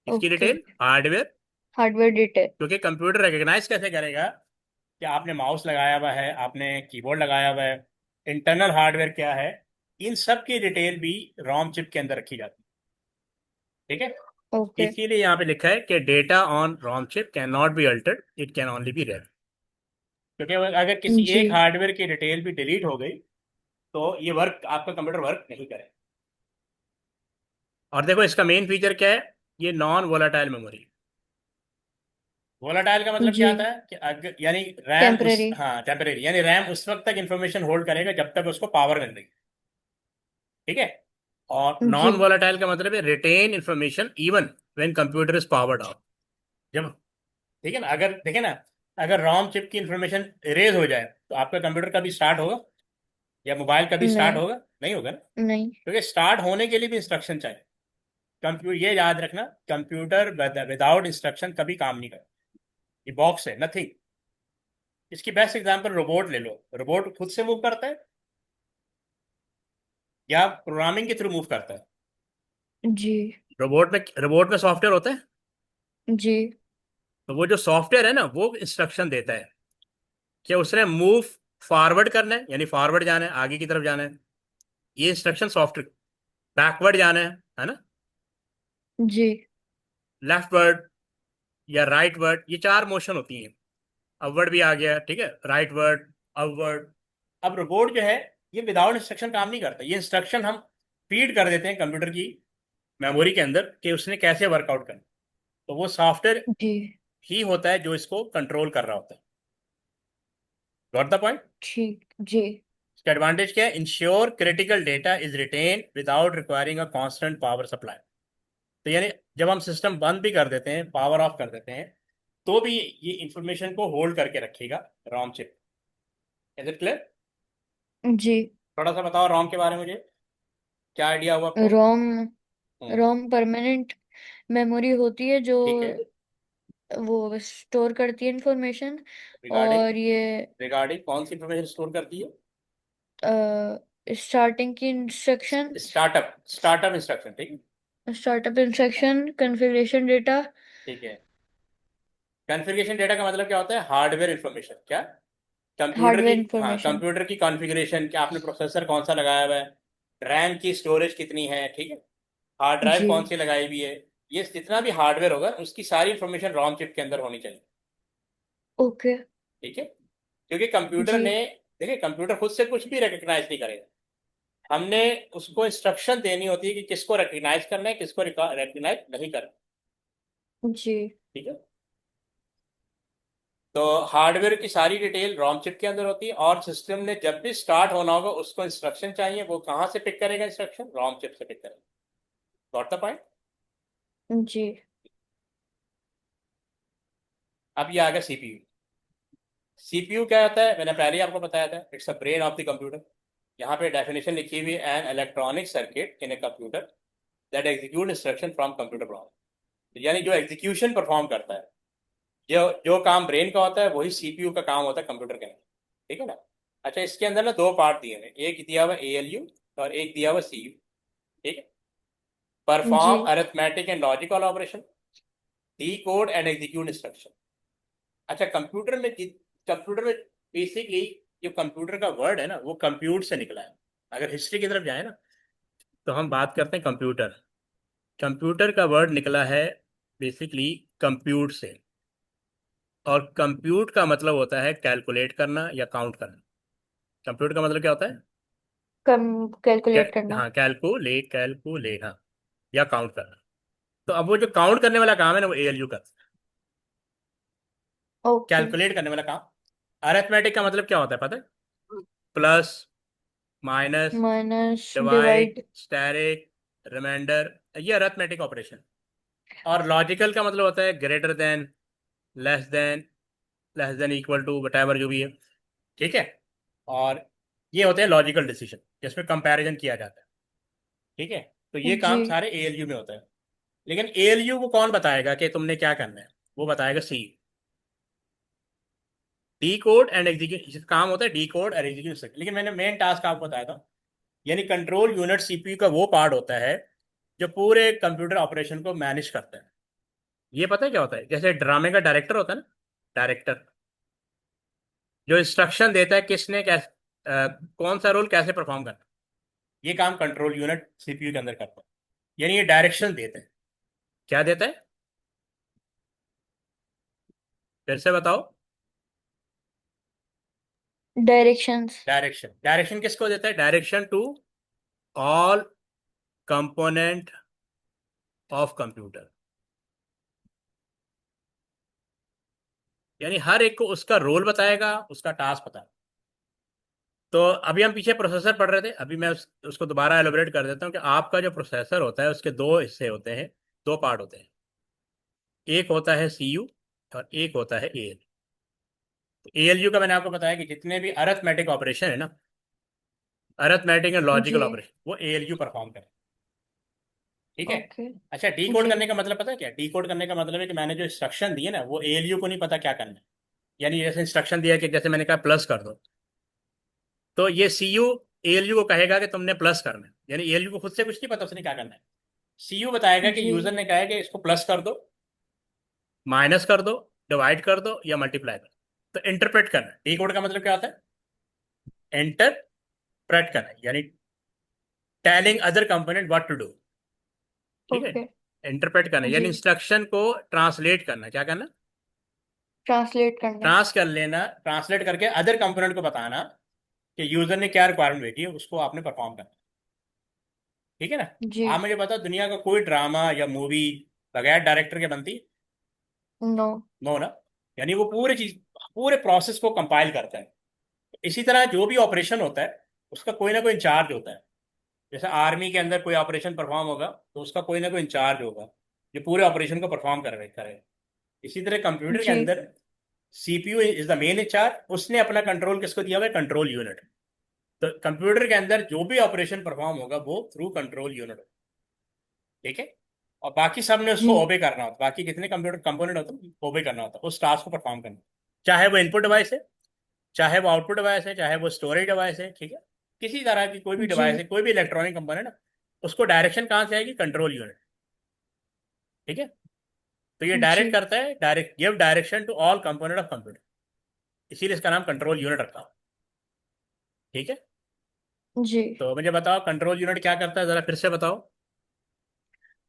इसकी okay. Detail hardware. Hardware detail. क्योंकि कंप्यूटर रिकग्नाइज कैसे करेगा कि आपने माउस लगाया हुआ है, आपने कीबोर्ड लगाया हुआ है, इंटरनल हार्डवेयर क्या है, इन सब की डिटेल भी रॉम चिप के अंदर रखी जाती है। ठीक है, ओके। इसीलिए यहाँ पे लिखा है कि data on ROM chip can not be altered, it can only be read. क्योंकि अगर किसी जी। एक हार्डवेयर की डिटेल भी डिलीट हो गई तो ये वर्क, आपका कंप्यूटर वर्क नहीं करेगा। और देखो इसका मेन फीचर क्या है, ये नॉन वोलाटाइल मेमोरी। वोलाटाइल का मतलब जी। क्या आता है कि अगर यानी रैम उस, टेम्पररी। हाँ, टेम्परेरी, यानी रैम उस वक्त तक इंफॉर्मेशन होल्ड करेगा जब तक उसको पावर मिल रही है। ठीक है। और जी। नॉन वोलाटाइल का मतलब है retain information even when computer is powered off. जब, ठीक है ना, अगर देखे ना, अगर रॉम चिप की इंफॉर्मेशन इरेज हो जाए तो आपका कंप्यूटर कभी स्टार्ट होगा? या मोबाइल कभी स्टार्ट नहीं। होगा? नहीं होगा ना। नहीं। क्योंकि स्टार्ट होने के लिए भी इंस्ट्रक्शन चाहिए। कंप्यूटर, ये याद रखना, कंप्यूटर विदाउट इंस्ट्रक्शन कभी काम नहीं करता। ये बॉक्स है, नथिंग। इसकी बेस्ट एग्जांपल रोबोट ले लो। रोबोट खुद से मूव करता है या प्रोग्रामिंग के थ्रू मूव करता है? जी। रोबोट में सॉफ्टवेयर होता है। जी। तो वो जो सॉफ्टवेयर है ना, वो इंस्ट्रक्शन देता है कि उसने मूव फॉरवर्ड करना है, यानी फॉरवर्ड जाना है, आगे की तरफ जाना है, ये इंस्ट्रक्शन सॉफ्टवेयर। बैकवर्ड जाना है ना, जी। लेफ्टवर्ड या राइटवर्ड, ये चार मोशन होती हैं। अपवर्ड भी आ गया, ठीक है, राइटवर्ड, अपवर्ड। अब रोबोट जो है ये विदाउट इंस्ट्रक्शन काम नहीं करता। ये इंस्ट्रक्शन हम फीड कर देते हैं कंप्यूटर की मेमोरी के अंदर कि उसने कैसे वर्कआउट करना। तो वो सॉफ्टवेयर जी। ही होता है जो इसको कंट्रोल कर रहा होता है। Got the point? ठीक। जी। इसका एडवांटेज क्या है? Ensure critical data is retain without requiring a constant power supply. तो यानी जब हम सिस्टम बंद भी कर देते हैं, पावर ऑफ कर देते हैं, तो भी ये इंफॉर्मेशन को होल्ड करके रखेगा ROM chip. Is it clear? जी। थोड़ा सा बताओ रॉम के बारे में मुझे, क्या आइडिया हुआ आपको? रोम हम्म, रोम परमानेंट मेमोरी होती है जो ठीक है। वो स्टोर करती है इंफॉर्मेशन। रिगार्डिंग, और ये रिगार्डिंग कौन सी इंफॉर्मेशन स्टोर करती है? स्टार्टिंग की इंस्ट्रक्शन। Startup instruction. ठीक है। Startup instruction, configuration data. ठीक है, कॉन्फ़िगरेशन डेटा का मतलब क्या होता है? Hardware information. क्या? कंप्यूटर की, हार्डवेयर हाँ, इंफॉर्मेशन। कंप्यूटर की कॉन्फ़िगरेशन, कि आपने प्रोसेसर कौन सा लगाया हुआ है, रैम की स्टोरेज कितनी है, ठीक है, हार्ड ड्राइव जी। कौन सी लगाई हुई है, ये जितना भी हार्डवेयर होगा उसकी सारी इंफॉर्मेशन रॉम चिप के अंदर होनी चाहिए। ओके। ठीक है, क्योंकि कंप्यूटर जी। ने, देखिए कंप्यूटर खुद से कुछ भी रिकग्नाइज नहीं करेगा। हमने उसको इंस्ट्रक्शन देनी होती है कि किसको रिकग्नाइज करना है, किसको रिकग्नाइज नहीं करना। जी। ठीक है, तो हार्डवेयर की सारी डिटेल रॉम चिप के अंदर होती है, और सिस्टम ने जब भी स्टार्ट होना होगा उसको इंस्ट्रक्शन चाहिए, वो कहाँ से पिक करेगा इंस्ट्रक्शन? रॉम चिप से पिक करेगा। Got the point? जी। अब ये आ गया सीपीयू। सीपीयू क्या होता है, मैंने पहले ही आपको बताया था, it's a brain of the computer. यहाँ पे डेफिनेशन लिखी हुई है, an electronic circuit in a computer that execute instruction from computer program. यानी जो एग्जीक्यूशन परफॉर्म करता है, जो जो काम ब्रेन का होता है वही सीपीयू का काम होता है कंप्यूटर के अंदर। ठीक है ना? अच्छा, इसके अंदर ना दो पार्ट दिए हैं, एक दिया हुआ एएलयू और एक दिया हुआ सीयू। ठीक है, जी। Perform arithmetic and logical operation, decode and execute instruction. अच्छा, कंप्यूटर में बेसिकली जो कंप्यूटर का वर्ड है ना वो कंप्यूट से निकला है। अगर हिस्ट्री की तरफ जाए ना तो हम बात करते हैं कंप्यूटर। कंप्यूटर का वर्ड निकला है बेसिकली कंप्यूट से। और कंप्यूट का मतलब होता है कैलकुलेट करना या काउंट करना। कंप्यूट का मतलब क्या होता है? कम कैलकुलेट करना। हाँ, कैलकुलेट, हाँ, या काउंट करना। तो अब वो जो काउंट करने वाला काम है ना वो एएलयू करता है। ओके। कैलकुलेट करने वाला काम। अरिथमेटिक का मतलब क्या होता है पता है? Plus, minus, minus divide, divide. Asterisk, reminder, ये अरिथमेटिक ऑपरेशन। और लॉजिकल का मतलब होता है greater than, less than, less than equal to, what जो भी है। ठीक है, और ये होते हैं लॉजिकल डिसीजन जिसमें कंपैरिजन किया जाता है। ठीक है, तो ये जी। काम सारे एएलयू में होता है। लेकिन एएलयू को कौन बताएगा कि तुमने क्या करना है? वो बताएगा सी। डी कोड एंड एग्जीक्यूट काम होता है, डी कोड और एग्जीक्यूट। लेकिन मैंने मेन टास्क आपको बताया था, यानी कंट्रोल यूनिट सीपीयू का वो पार्ट होता है जो पूरे कंप्यूटर ऑपरेशन को मैनेज करता है। ये पता है क्या होता है? जैसे ड्रामे का डायरेक्टर होता है ना, डायरेक्टर जो इंस्ट्रक्शन देता है किसने कैसे, कौन सा रोल कैसे परफॉर्म करना है, ये काम कंट्रोल यूनिट सीपीयू के अंदर करता है। यानी ये डायरेक्शन देता है। क्या देता है? फिर से बताओ। डायरेक्शंस। डायरेक्शन। डायरेक्शन किसको देता है? Direction to all component of computer. यानी हर एक को उसका रोल बताएगा, उसका टास्क बताएगा। तो अभी हम पीछे प्रोसेसर पढ़ रहे थे, अभी मैं उसको दोबारा एलोबरेट कर देता हूँ कि आपका जो प्रोसेसर होता है उसके दो हिस्से होते हैं, दो पार्ट होते हैं। एक होता है सीयू और एक होता है एएलयू। तो एएलयू का मैंने आपको बताया कि जितने भी अरिथमेटिक ऑपरेशन है ना, अरिथमेटिक एंड जी। लॉजिकल ऑपरेशन, वो एएलयू परफॉर्म करे। ठीक है। ओके। अच्छा, डी कोड जी। करने का मतलब पता है क्या? डी कोड करने का मतलब है कि मैंने जो इंस्ट्रक्शन दिए ना वो एएलयू को नहीं पता क्या करना है। यानी जैसे इंस्ट्रक्शन दिया कि जैसे मैंने कहा प्लस कर दो, तो ये सीयू एएलयू को कहेगा कि तुमने प्लस करना है। यानी एएलयू को खुद से कुछ नहीं पता उसने क्या करना है। सीयू बताएगा कि जी। यूजर ने कहा है कि इसको प्लस कर दो, माइनस कर दो, डिवाइड कर दो या मल्टीप्लाई कर दो। तो इंटरप्रेट करना, डी कोड का मतलब क्या होता है? इंटरप्रेट करना, यानी telling other component what to do. ठीक है, ओके। इंटरप्रेट करना यानी जी। इंस्ट्रक्शन को ट्रांसलेट करना। क्या करना? ट्रांसलेट करना। ट्रांस कर लेना, ट्रांसलेट करके अदर कंपोनेंट को बताना कि यूजर ने क्या रिक्वायरमेंट भेजी है, उसको आपने परफॉर्म करना। ठीक है ना? जी। आप मुझे बताओ, दुनिया का कोई ड्रामा या मूवी बगैर डायरेक्टर के बनती? नो। नो ना। यानी वो पूरी चीज, पूरे प्रोसेस को कंपाइल करता है। इसी तरह जो भी ऑपरेशन होता है उसका कोई ना कोई इंचार्ज होता है। जैसे आर्मी के अंदर कोई ऑपरेशन परफॉर्म होगा तो उसका कोई ना कोई इंचार्ज होगा जो पूरे ऑपरेशन को परफॉर्म करे। इसी तरह कंप्यूटर के जी। अंदर CPU is the main in charge, उसने अपना कंट्रोल किसको दिया हुआ है? Control unit. तो कंप्यूटर के अंदर जो भी ऑपरेशन परफॉर्म होगा वो थ्रू कंट्रोल यूनिट। ठीक है, और बाकी सब ने उसको जी। ओबे करना होता है। बाकी जितने कंप्यूटर कंपोनेंट होते हैं ओबे करना होता है, उस टास्क को परफॉर्म करना। चाहे वो इनपुट डिवाइस है, चाहे वो आउटपुट डिवाइस है, चाहे वो स्टोरेज डिवाइस है। ठीक है, किसी तरह की कोई भी जी। डिवाइस है, कोई भी इलेक्ट्रॉनिक कंपोनेंट है, उसको डायरेक्शन कहाँ से आएगी? Control unit. ठीक है, तो ये जी। डायरेक्ट करता है, direct give direction to all component of computer. इसीलिए इसका नाम कंट्रोल यूनिट रखा हुआ। ठीक है, जी। तो मुझे बताओ कंट्रोल यूनिट क्या करता है, जरा फिर से बताओ।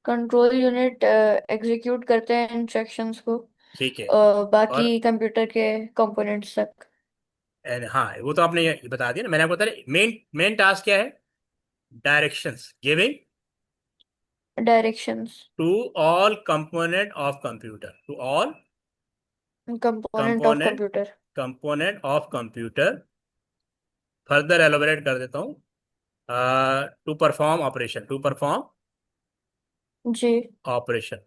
कंट्रोल यूनिट एग्जीक्यूट करते हैं इंस्ट्रक्शंस को ठीक है। और बाकी कंप्यूटर के कंपोनेंट्स तक। हाँ, वो तो आपने ये बता दिया ना, मैंने आपको बताया मेन मेन टास्क क्या है। Directions giving directions to all component of computer, to all component of component computer. Component of computer. Further elaborate कर देता हूँ। To perform operation, to perform जी ऑपरेशन।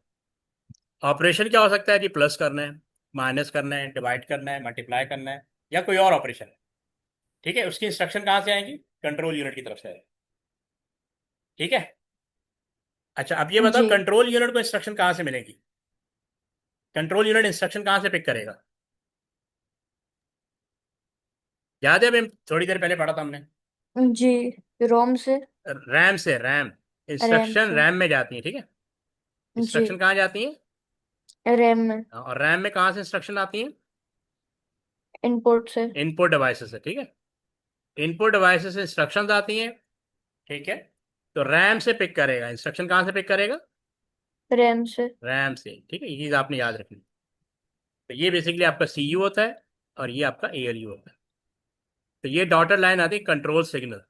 ऑपरेशन क्या हो सकता है जी? प्लस करना है, माइनस करना है, डिवाइड करना है, मल्टीप्लाई करना है, या कोई और ऑपरेशन। ठीक है, उसकी इंस्ट्रक्शन कहाँ से आएंगी? कंट्रोल यूनिट की तरफ से आएगी। ठीक है। अच्छा, अब ये बताओ जी कंट्रोल यूनिट को इंस्ट्रक्शन कहाँ से मिलेगी? कंट्रोल यूनिट इंस्ट्रक्शन कहाँ से पिक करेगा? याद है, अभी थोड़ी देर पहले पढ़ा था हमने। जी रोम से। रैम से, रैम। रैम इंस्ट्रक्शन से। रैम में जाती है, ठीक है। जी इंस्ट्रक्शन कहाँ जाती है? रैम में। और रैम में कहाँ से इंस्ट्रक्शन आती है? इनपुट से। इनपुट डिवाइसेस से, ठीक है। इनपुट डिवाइसेस से इंस्ट्रक्शंस आती हैं, ठीक है। तो रैम से पिक करेगा, इंस्ट्रक्शन कहाँ से पिक करेगा? रैम से। रैम से, ठीक है। ये चीज़ आपने याद रखनी। तो ये बेसिकली आपका सीयू होता है, और ये आपका एएलयू होता है। तो ये डॉटेड लाइन आती है कंट्रोल सिग्नल।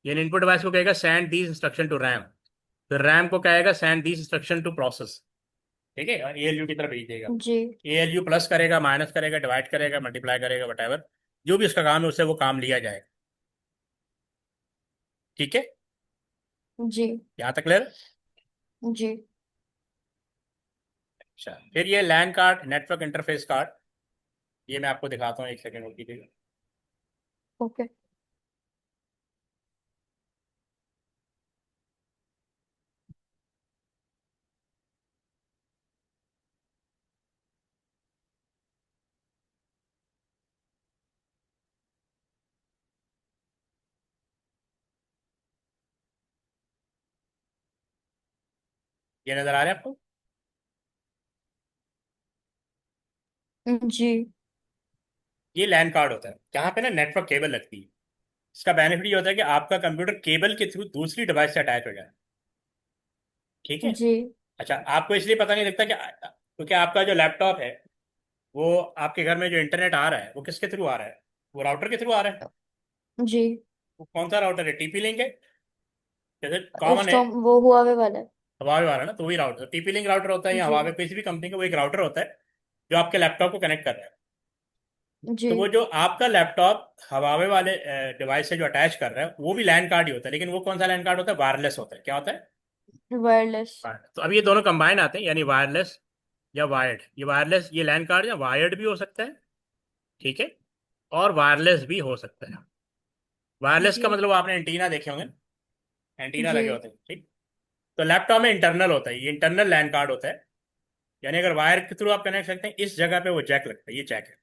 यानी इनपुट डिवाइस को कहेगा send these instruction to RAM, फिर रैम को कहेगा send these instruction to process, ठीक है, और एएलयू की तरफ भेज देगा। जी एएलयू प्लस करेगा, माइनस करेगा, डिवाइड करेगा, मल्टीप्लाई करेगा, वट जो भी उसका काम है उससे वो काम लिया जाएगा। ठीक है, जी यहाँ तक क्लियर? जी अच्छा, फिर ये लैन कार्ड, नेटवर्क इंटरफेस कार्ड, ये मैं आपको दिखाता हूँ, एक सेकेंड होल्ड कीजिएगा। ओके। ये नजर आ रहा है आपको? जी ये लैन कार्ड होता है, जहाँ पे ना नेटवर्क केबल लगती है। इसका बेनिफिट ये होता है कि आपका कंप्यूटर केबल के थ्रू दूसरी डिवाइस से अटैच हो जाए। ठीक है। जी अच्छा, आपको इसलिए पता नहीं लगता कि क्योंकि आपका जो लैपटॉप है, वो आपके घर में जो इंटरनेट आ रहा है वो किसके थ्रू आ रहा है? वो राउटर के थ्रू आ रहा है। जी। वो कौन सा राउटर है? टीपी लिंक है, जैसे कॉमन है। स्टॉम वो हुआवे वाला है। हवावे वाला ना, तो वही राउटर टीपी लिंक राउटर होता है, या जी हवावे किसी भी कंपनी का वो एक राउटर होता है जो आपके लैपटॉप को कनेक्ट कर रहा है। जी तो वो जो आपका लैपटॉप हवावे वाले डिवाइस से जो अटैच कर रहा है वो भी लैन कार्ड ही होता है, लेकिन वो कौन सा लैन कार्ड होता है? वायरलेस होता है। क्या होता है? वायरलेस। वायरलेस। तो अब ये दोनों कंबाइन आते हैं, यानी वायरलेस या वायर्ड। ये वायरलेस, ये लैन कार्ड या वायर्ड भी हो सकता है, ठीक है, और वायरलेस भी हो सकता है। वायरलेस जी का मतलब आपने एंटीना देखे होंगे, एंटीना जी लगे होते हैं, ठीक। तो लैपटॉप में इंटरनल होता है, ये इंटरनल लैन कार्ड होता है। यानी अगर वायर के थ्रू आप कनेक्ट करते हैं, इस जगह पे वो जैक लगता है, ये जैक है।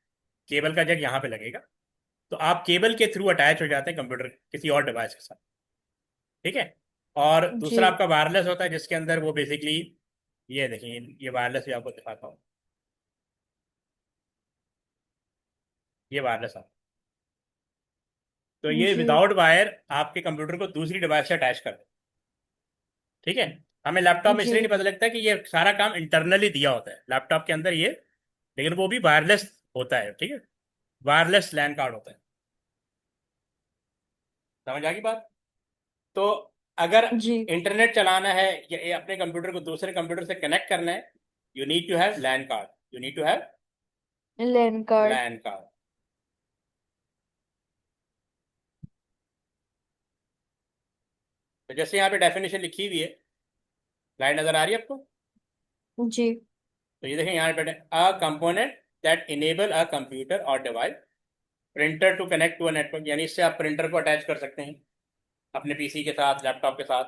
केबल का जैक यहाँ पे लगेगा। तो आप केबल के थ्रू अटैच हो जाते हैं कंप्यूटर किसी और डिवाइस के साथ, ठीक है। और जी दूसरा आपका वायरलेस होता है, जिसके अंदर वो बेसिकली, ये देखिए, ये वायरलेस भी आपको दिखाता हूँ। ये वायरलेस है। तो ये जी विदाउट वायर आपके कंप्यूटर को दूसरी डिवाइस से अटैच कर दे, ठीक है। हमें लैपटॉप में जी इसलिए नहीं पता लगता कि ये सारा काम इंटरनली दिया होता है लैपटॉप के अंदर ये, लेकिन वो भी वायरलेस होता है, ठीक है। वायरलेस लैन कार्ड होता है। समझ आ गई बात? तो अगर जी। इंटरनेट चलाना है या ये अपने कंप्यूटर को दूसरे कंप्यूटर से कनेक्ट करना है, you need to have LAN card, you need to have LAN card. LAN card. तो जैसे यहाँ पे डेफिनेशन लिखी हुई है, लाइन नजर आ रही है आपको? जी तो ये देखें यहाँ पे, a component that enable a computer और device printer to connect to a network, यानी इससे आप प्रिंटर को अटैच कर सकते हैं अपने पीसी के साथ, लैपटॉप के साथ,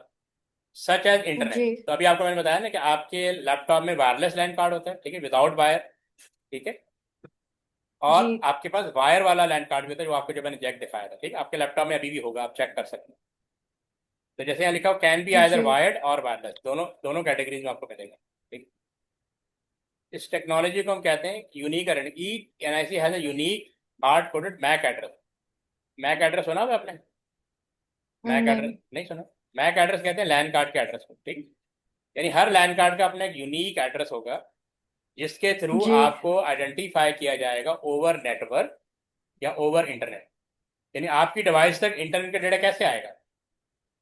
सच एज जी इंटरनेट। तो अभी आपको मैंने बताया ना कि आपके लैपटॉप में वायरलेस लैन कार्ड होता है, ठीक है, विदाउट वायर, ठीक है। और जी आपके पास वायर वाला लैन कार्ड भी होता है, जो आपको, जो मैंने जैक दिखाया था, ठीक है, आपके लैपटॉप में अभी भी होगा, आप चेक कर सकते हैं। तो जैसे यहाँ लिखा हो, कैन बी आइदर जी वायर्ड और वायरलेस, दोनों दोनों कैटेगरीज में आपको मिलेगा, ठीक। इस टेक्नोलॉजी को हम कहते हैं यूनिक ई NIC has a unique hard coded MAC address. MAC address सुना हुआ आपने? मैक एड्रेस नहीं। नहीं सुना? मैक एड्रेस कहते हैं लैन कार्ड के एड्रेस को, ठीक। यानी हर लैन कार्ड का अपना एक यूनिक एड्रेस होगा जिसके थ्रू जी आपको आइडेंटिफाई किया जाएगा ओवर नेटवर्क या ओवर इंटरनेट। यानी आपकी डिवाइस तक इंटरनेट का डेटा कैसे आएगा?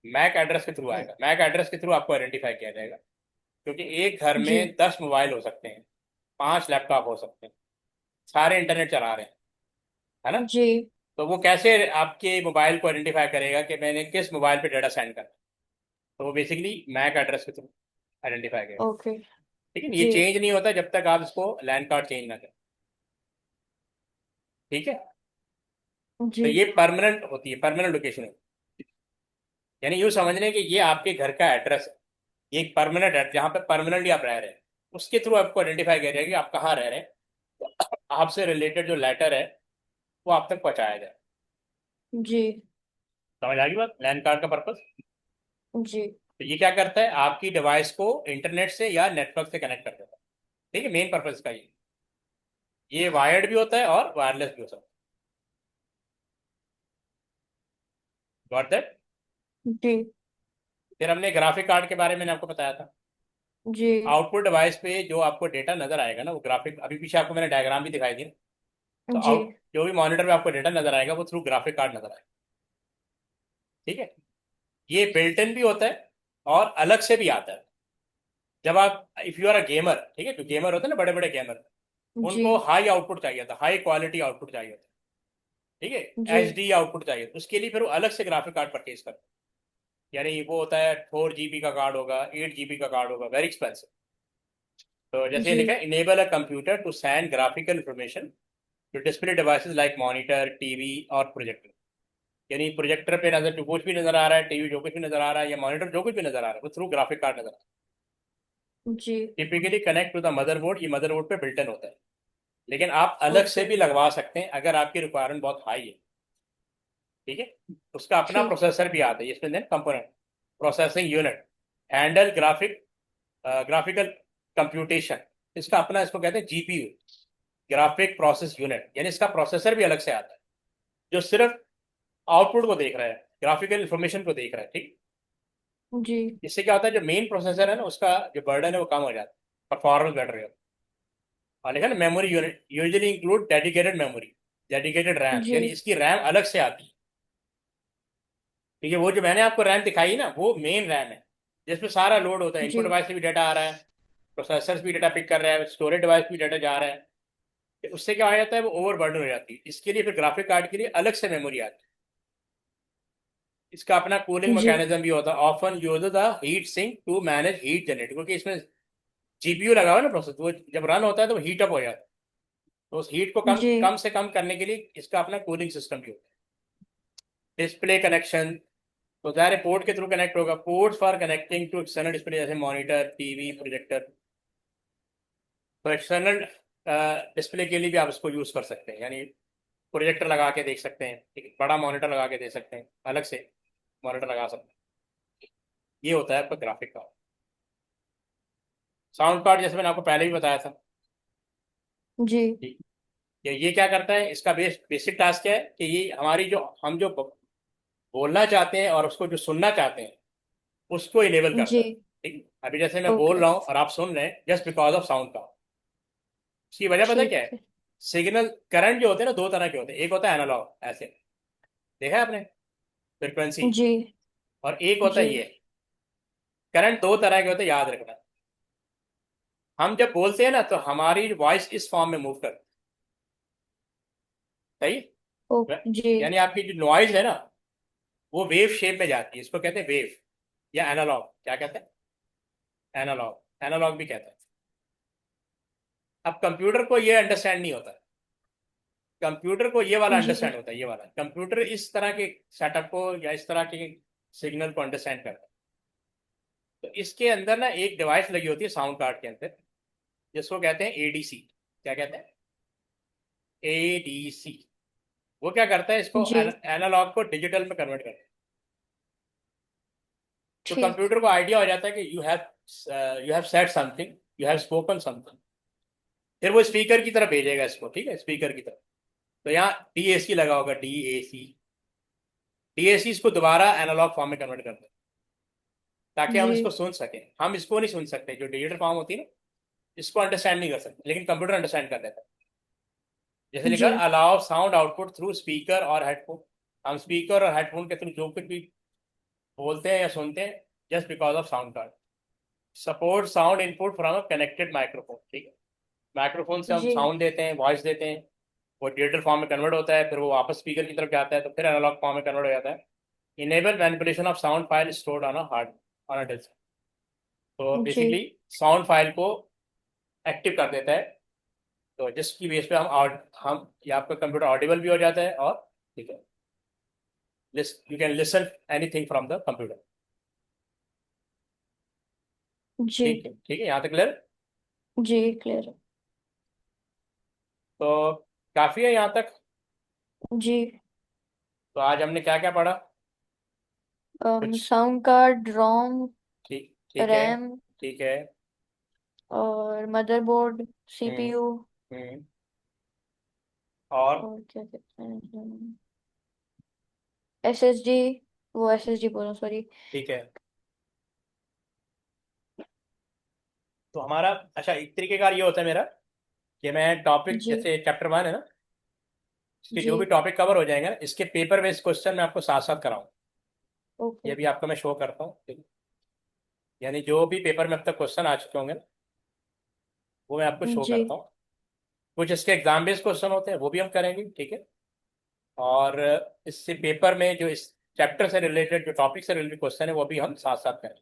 मैक एड्रेस के थ्रू आएगा। मैक एड्रेस के थ्रू आपको आइडेंटिफाई किया जाएगा, क्योंकि एक घर जी में 10 मोबाइल हो सकते हैं, 5 लैपटॉप हो सकते हैं, सारे इंटरनेट चला रहे हैं, है ना? जी। तो वो कैसे आपके मोबाइल को आइडेंटिफाई करेगा कि मैंने किस मोबाइल पे डाटा सेंड करना? तो वो बेसिकली मैक एड्रेस के थ्रू आइडेंटिफाई करेगा। ओके। ठीक है, ये जी चेंज नहीं होता जब तक आप इसको लैंड कार्ड चेंज ना करें। ठीक है, जी तो ये परमानेंट होती है, परमानेंट लोकेशन है। यानी यूँ समझ लें कि ये आपके घर का एड्रेस है, ये एक परमानेंट एड्रेस जहाँ पे परमानेंटली आप रह रहे हैं। उसके थ्रू आपको आइडेंटिफाई किया जाएगा कि आप कहाँ रह रहे हैं, तो आपसे रिलेटेड जो लेटर है वो आप तक पहुँचाया जाए। जी समझ आ गई बात, लैंड कार्ड का पर्पस? जी। तो ये क्या करता है, आपकी डिवाइस को इंटरनेट से या नेटवर्क से कनेक्ट कर देता है। ठीक है, मेन पर्पस इसका ये वायर्ड भी होता है और वायरलेस भी हो सकता है। Got that? जी फिर हमने ग्राफिक कार्ड के बारे में मैंने आपको बताया था। जी आउटपुट डिवाइस पे जो आपको डेटा नजर आएगा ना, वो ग्राफिक, अभी पीछे आपको मैंने डायग्राम भी दिखाई दी ना। तो जी आउट जो भी मॉनिटर पे आपको डेटा नजर आएगा वो थ्रू ग्राफिक कार्ड नजर आएगा। ठीक है, ये बिल्ट इन भी होता है और अलग से भी आता है। जब आप, if you are a gamer, ठीक है, जो गेमर होते हैं ना, बड़े बड़े गेमर, जी उनको हाई आउटपुट चाहिए था, हाई क्वालिटी आउटपुट चाहिए था। ठीक है, जी एच डी आउटपुट चाहिए, उसके लिए फिर वो अलग से ग्राफिक कार्ड परचेज करते हैं। यानी वो होता है 4 GB का कार्ड होगा, 8 GB का कार्ड होगा, वेरी एक्सपेंसिव। तो जैसे ये जी लिखा है, enable a computer to send graphical information to display devices like monitor, TV और प्रोजेक्टर। यानी प्रोजेक्टर पे नजर जो कुछ भी नजर आ रहा है, टीवी जो कुछ भी नजर आ रहा है, या मॉनिटर जो कुछ भी नजर आ रहा है, वो थ्रू ग्राफिक कार्ड नजर आ रहा जी है। Typically connect to the motherboard, ये मदरबोर्ड पे बिल्ट इन होता है, लेकिन आप अलग से ओके। भी लगवा सकते हैं अगर आपकी रिक्वायरमेंट बहुत हाई है। ठीक है, उसका अपना ठीक। प्रोसेसर भी आता है इसमें, then component, processing unit, handle graphical computation. इसका अपना, इसको कहते हैं जीपीयू, ग्राफिक प्रोसेस यूनिट। यानी इसका प्रोसेसर भी अलग से आता है जो सिर्फ आउटपुट को देख रहा है, ग्राफिकल इंफॉर्मेशन को देख रहा है। ठीक, जी इससे क्या होता है, जो मेन प्रोसेसर है ना, उसका जो बर्डन है वो कम हो जाता है, परफॉर्मेंस बेटर हो जाता है। और लिखा ना, memory unit usually include dedicated memory, dedicated RAM, जी यानी इसकी रैम अलग से आती है। ठीक है, वो जो मैंने आपको रैम दिखाई ना, वो मेन रैम है जिसमें सारा लोड होता है, जी इनपुट डिवाइस से भी डाटा आ रहा है, प्रोसेसर भी डाटा पिक कर रहा है, स्टोरेज डिवाइस भी डाटा जा रहा है। तो उससे क्या हो जाता है, वो ओवर बर्डन हो जाती है। इसके लिए फिर ग्राफिक कार्ड के लिए अलग से मेमोरी आती है। इसका अपना कूलिंग जी मैकेनिज्म भी होता है, often use the heat sink to manage heat generate, क्योंकि इसमें जीपीयू लगा हुआ है ना प्रोसेस, वो जब रन होता है तो वो हीट अप हो जाता है। तो उस हीट को कम जी कम से कम करने के लिए इसका अपना कूलिंग सिस्टम भी होता है। डिस्प्ले कनेक्शन, तो सारे पोर्ट के थ्रू कनेक्ट होगा, ports for connecting to external display जैसे मॉनिटर, टीवी, प्रोजेक्टर। तो एक्सटर्नल डिस्प्ले के लिए भी आप इसको यूज कर सकते हैं, यानी प्रोजेक्टर लगा के देख सकते हैं, एक बड़ा मॉनिटर लगा के दे सकते हैं, अलग से मॉनिटर लगा सकते हैं। ये होता है आपका ग्राफिक कार्ड। साउंड कार्ड जैसे मैंने आपको पहले भी बताया था। जी ठीक, ये क्या करता है, इसका बेसिक टास्क क्या है कि ये हमारी जो हम जो बोलना चाहते हैं और उसको जो सुनना चाहते हैं उसको इनेबल करता जी। है। ठीक, अभी जैसे मैं बोल ओके। रहा हूँ और आप सुन रहे हैं जस्ट बिकॉज ऑफ साउंड का। उसकी वजह पता है क्या ठीक है? है। सिग्नल करंट जो होते हैं ना, दो तरह के होते हैं, एक होता है एनालॉग, ऐसे देखा है आपने, फ्रिक्वेंसी, जी और एक होता जी है ये। करंट दो तरह के होते हैं, याद रखना। हम जब बोलते हैं ना तो हमारी वॉइस इस फॉर्म में मूव करती है, सही? ओ जी। यानी आपकी जो नॉइज है ना, वो वेव शेप में जाती है, इसको कहते हैं वेव, या एनालॉग, क्या कहते हैं, एनालॉग, एनालॉग भी कहते हैं। अब कंप्यूटर को ये अंडरस्टैंड नहीं होता, कंप्यूटर को ये वाला अंडरस्टैंड जी होता है, ये वाला कंप्यूटर इस तरह के सेटअप को या इस तरह के सिग्नल को अंडरस्टैंड करता है। तो इसके अंदर ना एक डिवाइस लगी होती है साउंड कार्ड के अंदर, जिसको कहते हैं एडीसी। क्या कहते हैं? एडीसी। वो क्या करता है, इसको जी। एनालॉग को डिजिटल में कन्वर्ट करता है। तो ठीक। कंप्यूटर को आइडिया हो जाता है कि you have said something, you have spoken something. फिर वो स्पीकर की तरफ भेजेगा इसको, ठीक है, स्पीकर की तरफ। तो यहाँ डीएसी लगा होगा, डीएसी। डीएसी इसको दोबारा एनालॉग फॉर्म में कन्वर्ट करता है। ताकि हम जी इसको सुन सकें। हम इसको नहीं सुन सकते, जो डिजिटल फॉर्म होती है ना, इसको अंडरस्टैंड नहीं कर सकते, लेकिन कंप्यूटर अंडरस्टैंड कर लेता है। जैसे लिखा जी allow sound output through speaker और हेडफोन। हम स्पीकर और हेडफोन के थ्रू जो कुछ भी बोलते हैं या सुनते हैं, just because of sound card. Support sound input from a connected microphone. ठीक है, माइक्रोफोन से हम जी साउंड देते हैं, वॉइस देते हैं, वो डिजिटल फॉर्म में कन्वर्ट होता है, फिर वो वापस स्पीकर की तरफ जाता है, तो फिर एनालॉग फॉर्म में कन्वर्ट हो जाता है। Enable manipulation of sound file stored on a hard, on a disk. तो जी बेसिकली साउंड फाइल को एक्टिव कर देता है, तो जिसकी बेस पे हम या आपका कंप्यूटर ऑडिबल भी हो जाता है, और ठीक है, you can listen anything from the computer. जी ठीक है, यहाँ तक क्लियर। जी क्लियर है। तो काफी है यहाँ तक। जी तो आज हमने क्या क्या पढ़ा? कुछ। साउंड कार्ड, रोम, ठीक ठीक है। रैम ठीक है। और मदरबोर्ड, हम्म। सीपीयू हम्म। और। और क्या कहते हैं, एसएसडी, वो एसएसडी बोलो सॉरी। ठीक है। तो हमारा, अच्छा, एक तरीके का ये होता है मेरा, कि मैं टॉपिक, जी जैसे चैप्टर 1 है ना, इसके जी जो भी टॉपिक कवर हो जाएंगे ना, इसके पेपर बेस्ड क्वेश्चन मैं आपको साथ साथ कराऊँ। ओके। ये भी आपको मैं शो करता हूँ, ठीक है? यानी जो भी पेपर में अब तक क्वेश्चन आ चुके होंगे ना, वो मैं आपको शो जी करता हूँ। कुछ इसके एग्जाम बेस्ड क्वेश्चन होते हैं, वो भी हम करेंगे, ठीक है? और इससे पेपर में जो इस चैप्टर से रिलेटेड, जो टॉपिक से रिलेटेड क्वेश्चन है, वो भी हम साथ साथ करें।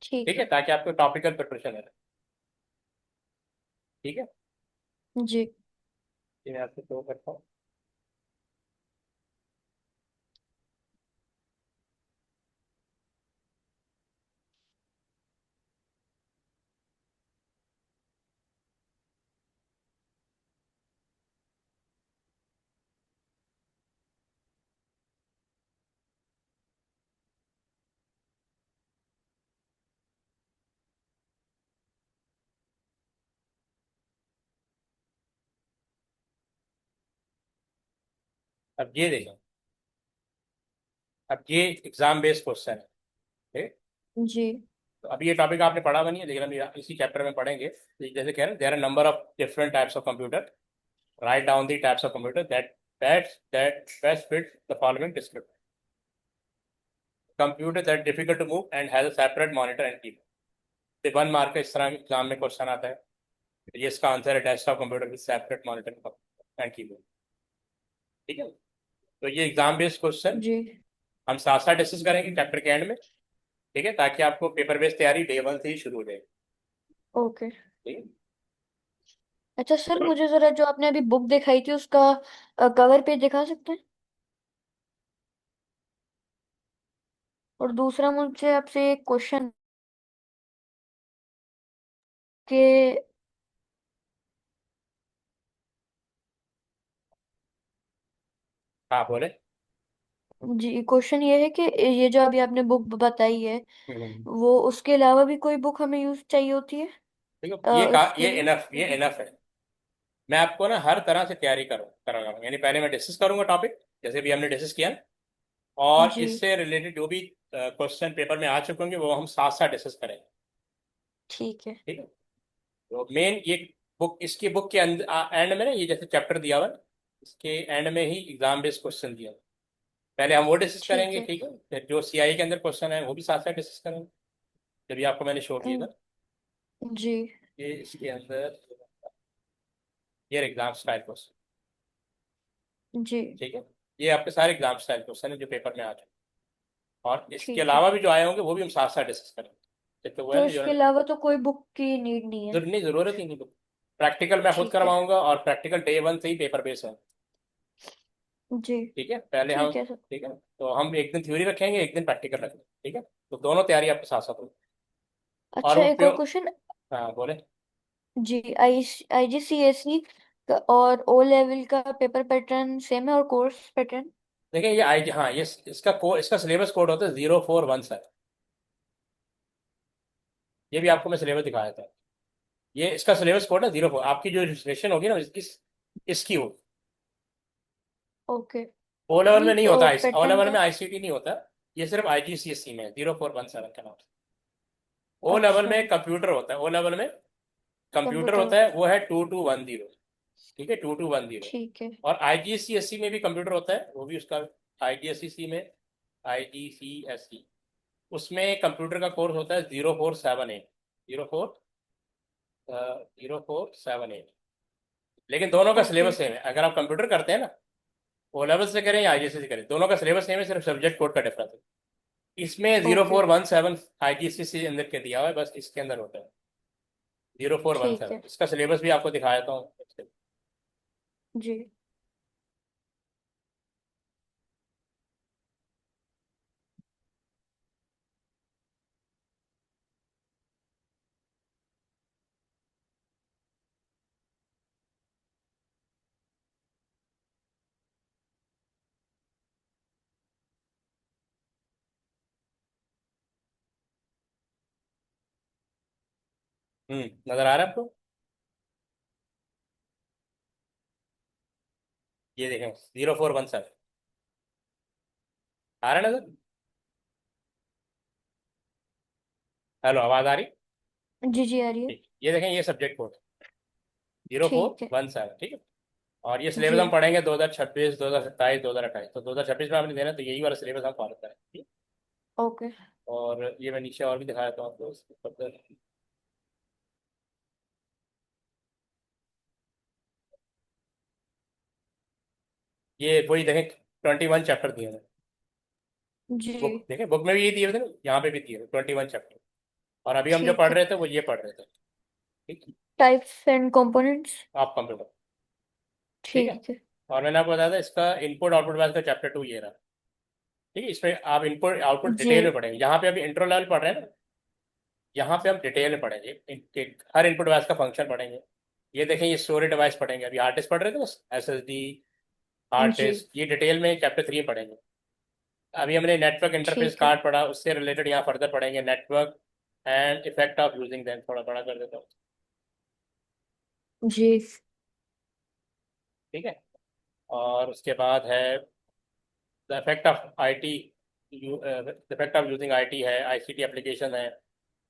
ठीक ठीक है, है। ताकि आपको टॉपिकल प्रिपरेशन है। ठीक है, जी ये मैं आपको शो करता हूँ। अब ये देखो, अब ये एग्जाम बेस्ड क्वेश्चन है, ठीक? जी तो अभी ये टॉपिक आपने पढ़ा बनी है, लेकिन हम इसी चैप्टर में पढ़ेंगे। तो जैसे कह रहे हैं, there are number of different types of computer, right down the types of computer that best fit the following description. Computer that difficult to move and has a separate monitor and keyboard. तो 1 mark का इस तरह exam में question आता है। तो ये इसका आंसर है, desktop computer with separate monitor and keyboard. ठीक है, तो ये एग्जाम बेस्ड क्वेश्चन जी हम साथ साथ डिस्कस करेंगे चैप्टर के एंड में। ठीक है, ताकि आपको पेपर बेस्ड तैयारी डे 1 से ही शुरू हो जाए। ओके। ठीक अच्छा सर, है। मुझे जरा जो आपने अभी बुक दिखाई थी उसका कवर पेज दिखा सकते हैं? और दूसरा मुझे आपसे एक क्वेश्चन के, हाँ, बोले। जी क्वेश्चन ये है कि ये जो अभी आपने बुक बताई है, हम्म। वो उसके अलावा भी कोई बुक हमें यूज चाहिए होती है देखो, इसके लिए? ये इनफ है। मैं आपको ना हर तरह से तैयारी कराऊंगा, यानी पहले मैं डिस्कस करूंगा टॉपिक, जैसे भी हमने डिस्कस किया ना, और जी इससे रिलेटेड जो भी क्वेश्चन पेपर में आ चुके होंगे, वो हम साथ साथ डिस्कस करेंगे। ठीक है। ठीक है, तो मेन ये बुक, इसकी बुक के अंदर एंड में ना, ये जैसे चैप्टर दिया हुआ है, इसके एंड में ही एग्जाम बेस्ड क्वेश्चन दिया हुआ है। पहले हम वो डिस्कस ठीक करेंगे, है। ठीक है? फिर जो सीआई के अंदर क्वेश्चन है, वो भी साथ साथ डिस्कस करेंगे, जब भी आपको मैंने शो किया अम, था। जी ये इसके अंदर, ये एग्जाम स्टाइल क्वेश्चन। जी ठीक है, ये आपके सारे एग्जाम स्टाइल क्वेश्चन है जो पेपर में आ जाए, और इसके ठीक है। अलावा भी जो आए होंगे, वो भी हम साथ साथ डिस्कस करेंगे। तो वो है तो ना, इसके अलावा तो कोई बुक की नीड नहीं है? नहीं, जरूरत ही नहीं। तो प्रैक्टिकल मैं खुद ठीक है। करवाऊंगा, और प्रैक्टिकल डे 1 से ही पेपर बेस है। जी ठीक है, पहले हम, ठीक है सर। ठीक है, तो हम एक दिन थ्योरी रखेंगे, एक दिन प्रैक्टिकल रखेंगे। ठीक है, तो दोनों तैयारी आपके साथ साथ होगी। और अच्छा वो एक और प्योर। क्वेश्चन। हाँ, बोले। जी आईजीसीएसई और ओ लेवल का पेपर पैटर्न सेम है और कोर्स पैटर्न? देखिए, ये आई, हाँ, ये इसका सिलेबस कोड होता है 041 सर। ये भी आपको मैं सिलेबस दिखाया था। ये इसका सिलेबस कोड है 04। आपकी जो रजिस्ट्रेशन होगी ना, इसकी होगी। ओके। ओ लेवल में नहीं नहीं तो होता, ओ पैटर्न लेवल का? में आईसीटी नहीं होता। ये सिर्फ IGCSE में 0417 का नाम। ओ लेवल अच्छा। में कंप्यूटर होता है, ओ लेवल में कंप्यूटर कंप्यूटर। होता है, वो है 2210। ठीक है, 2210। ठीक है। और IGCSE में भी कंप्यूटर होता है, वो भी उसका IGCSE में, IGCSE उसमें कंप्यूटर का कोर्स होता है 0478, 0478। लेकिन दोनों का ओके। सिलेबस सेम है। अगर आप कंप्यूटर करते हैं ना, ओ लेवल से करें या IGCSE से करें, दोनों का सिलेबस सेम है, सिर्फ सब्जेक्ट कोड का डिफरेंस है। इसमें zero okay. Four one seven IGCSE अंदर के दिया हुआ है, बस इसके अंदर होता है जीरो फोर वन ठीक है। सेवन इसका सिलेबस भी आपको दिखा देता हूँ। जी। नजर आ रहा है आपको? ये देखें 0417, आ रहा है नजर? हेलो, आवाज आ रही? जी जी, आ रही है। ठीक, ये देखें, ये सब्जेक्ट कोड जीरो फोर ठीक है। वन सेवन ठीक है। और ये सिलेबस जी। हम पढ़ेंगे 2026, 2027, 2028। तो 2026 में आपने देना, तो यही वाला सिलेबस हम फॉलो करें, ठीक है? ओके। और ये मैं नीचे और भी दिखा देता हूँ आपको फर्दर। ये वही देखें, 21 चैप्टर दिए हैं। बुक जी। देखें, बुक में भी ये दिए हुए थे ना, यहाँ पे भी दिए हुए 21 चैप्टर। और अभी हम जो ठीक पढ़ है। रहे थे वो ये पढ़ रहे थे। ठीक है, टाइप्स एंड कंपोनेंट्स। आप कंप्यूटर। ठीक है। ठीक है। और मैंने आपको बताया था इसका इनपुट आउटपुट बैच का चैप्टर 2 ये रहा। ठीक है, इसमें आप इनपुट आउटपुट जी। डिटेल में पढ़ेंगे। यहाँ पे अभी इंट्रो लेवल पढ़ रहे हैं ना, यहाँ पे हम डिटेल में पढ़ेंगे, हर इनपुट डिवाइस का फंक्शन पढ़ेंगे। ये देखें, ये स्टोरेज डिवाइस पढ़ेंगे। अभी हार्ड डिस्क पढ़ रहे थे बस, SSD, हार्ड जी। डिस्क, ये डिटेल में चैप्टर 3 पढ़ेंगे। अभी हमने नेटवर्क इंटरफेस ठीक है। कार्ड पढ़ा, उससे रिलेटेड यहाँ फर्दर पढ़ेंगे network and effect of using them. थोड़ा बड़ा कर देता हूँ। जी। ठीक है। और उसके बाद है the effect of IT, the effect of using IT है, ICT एप्लीकेशन है,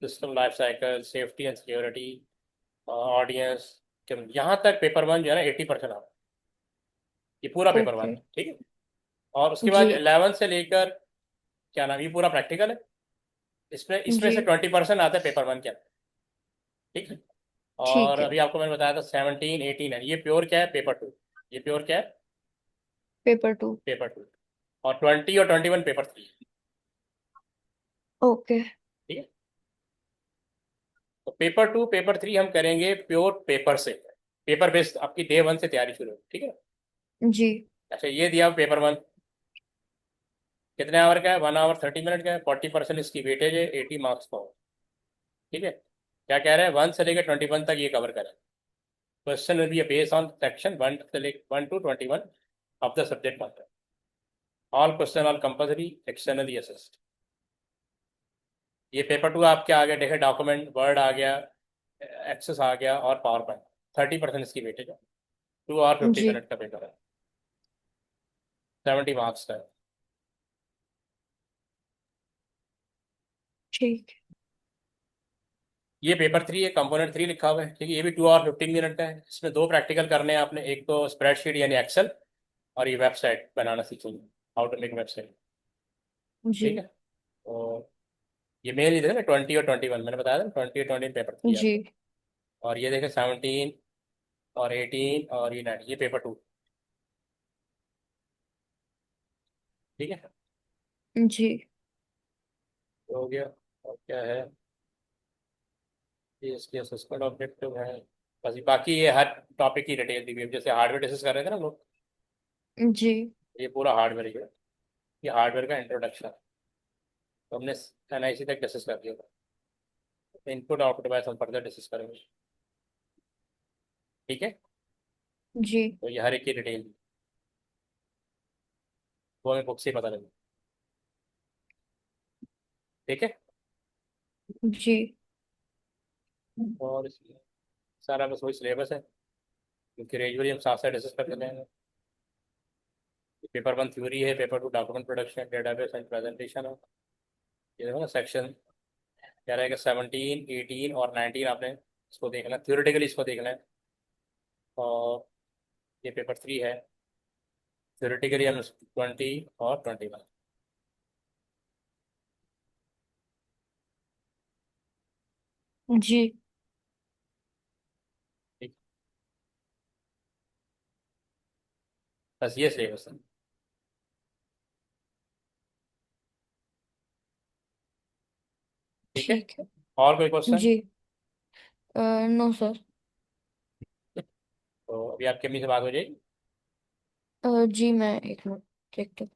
system life cycle, safety and security, audience. यहाँ तक पेपर वन जो है ना 80% आता है। ये पूरा पेपर वन ओके। है, ठीक है। और उसके जी। बाद 11 से लेकर, क्या नाम, ये पूरा प्रैक्टिकल है। इसमें जी। से 20% आता है पेपर वन के अंदर। ठीक है। और ठीक है। अभी आपको मैंने बताया था 17, 18 है, ये प्योर क्या है, पेपर टू। ये प्योर क्या है, पेपर टू। Paper two. और 20 और 21 पेपर थ्री। ओके। ठीक है। तो पेपर टू पेपर थ्री हम करेंगे प्योर पेपर से, पेपर बेस्ड आपकी डे वन से तैयारी शुरू होगी, ठीक है। जी। अच्छा, ये दिया पेपर वन, कितने आवर का है, 1 आवर 30 मिनट का है, 40% इसकी वेटेज है, 80 मार्क्स का। ठीक है। क्या कह रहे हैं, 1 से लेकर 21 तक ये कवर करें। Question will be based on section 1 to 21 of the subject matter. All question are compulsory externally assessed. ये पेपर टू आपके आ गया, देखे डॉक्यूमेंट, वर्ड आ गया, एक्सेस आ गया, और पावर पॉइंट। 30% इसकी वेटेज है। 2 आवर 50 जी। मिनट का पेपर है, 70 मार्क्स का है। ठीक ये पेपर थ्री है, कंपोनेंट थ्री लिखा हुआ है, ठीक है। ये भी 2 आवर 15 मिनट का है। इसमें दो प्रैक्टिकल करने हैं आपने, एक तो स्प्रेडशीट यानी एक्सेल, और ये वेबसाइट बनाना सीखेंगे, हाउ टू मेक वेबसाइट। है। जी। ठीक है। और ये मेन ही देखे ना, 20 और 21 मैंने बताया था, 20 और 20 पेपर थ्री जी। आपका। और ये देखे 17 और 18 और ये 9, ये पेपर टू। ठीक है, जी। तो हो गया। और क्या है, ये इसके असेसमेंट ऑब्जेक्टिव है। बस बाकी ये हर टॉपिक की डिटेल दी हुई है। जैसे हार्डवेयर डिस्कस कर रहे थे ना हम लोग, जी। ये पूरा हार्डवेयर ही है। ये हार्डवेयर का इंट्रोडक्शन, तो हमने NIC तक डिस्कस कर दिया था। इनपुट आउटपुट डिवाइस हम फर्दर डिस्कस करेंगे। ठीक है। जी। तो ये हर एक की डिटेल, वो हमें बुक से ही पता लगे। ठीक है। जी। और इसमें सारा बस वही सिलेबस है, क्योंकि रेजुअली हम साथ साथ डिस्कस कर लेते हैं। पेपर वन थ्योरी है, paper two document production, database and presentation है। ये देखो ना सेक्शन क्या रहेगा, 17, 18 और 19 आपने इसको देखना है, थ्योरेटिकली इसको देखना है। और ये पेपर थ्री है, थ्योरेटिकली हम 20 और 21। जी। ठीक, बस ये सिलेबस है। ठीक है, ठीक है। और कोई क्वेश्चन? जी। No sir. तो अभी आपकी अम्मी से बात हो जाएगी। जी मैं एक मिनट देखती हूँ।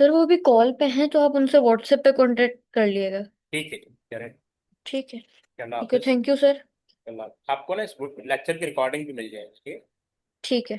सर वो अभी कॉल पे हैं तो आप उनसे व्हाट्सएप पे कांटेक्ट कर लिएगा। ठीक है, करें। ठीक है। अल्लाह ओके हाफिज। Thank you sir. आपको ना इस लेक्चर की रिकॉर्डिंग भी मिल जाएगी, ठीक है। ठीक है।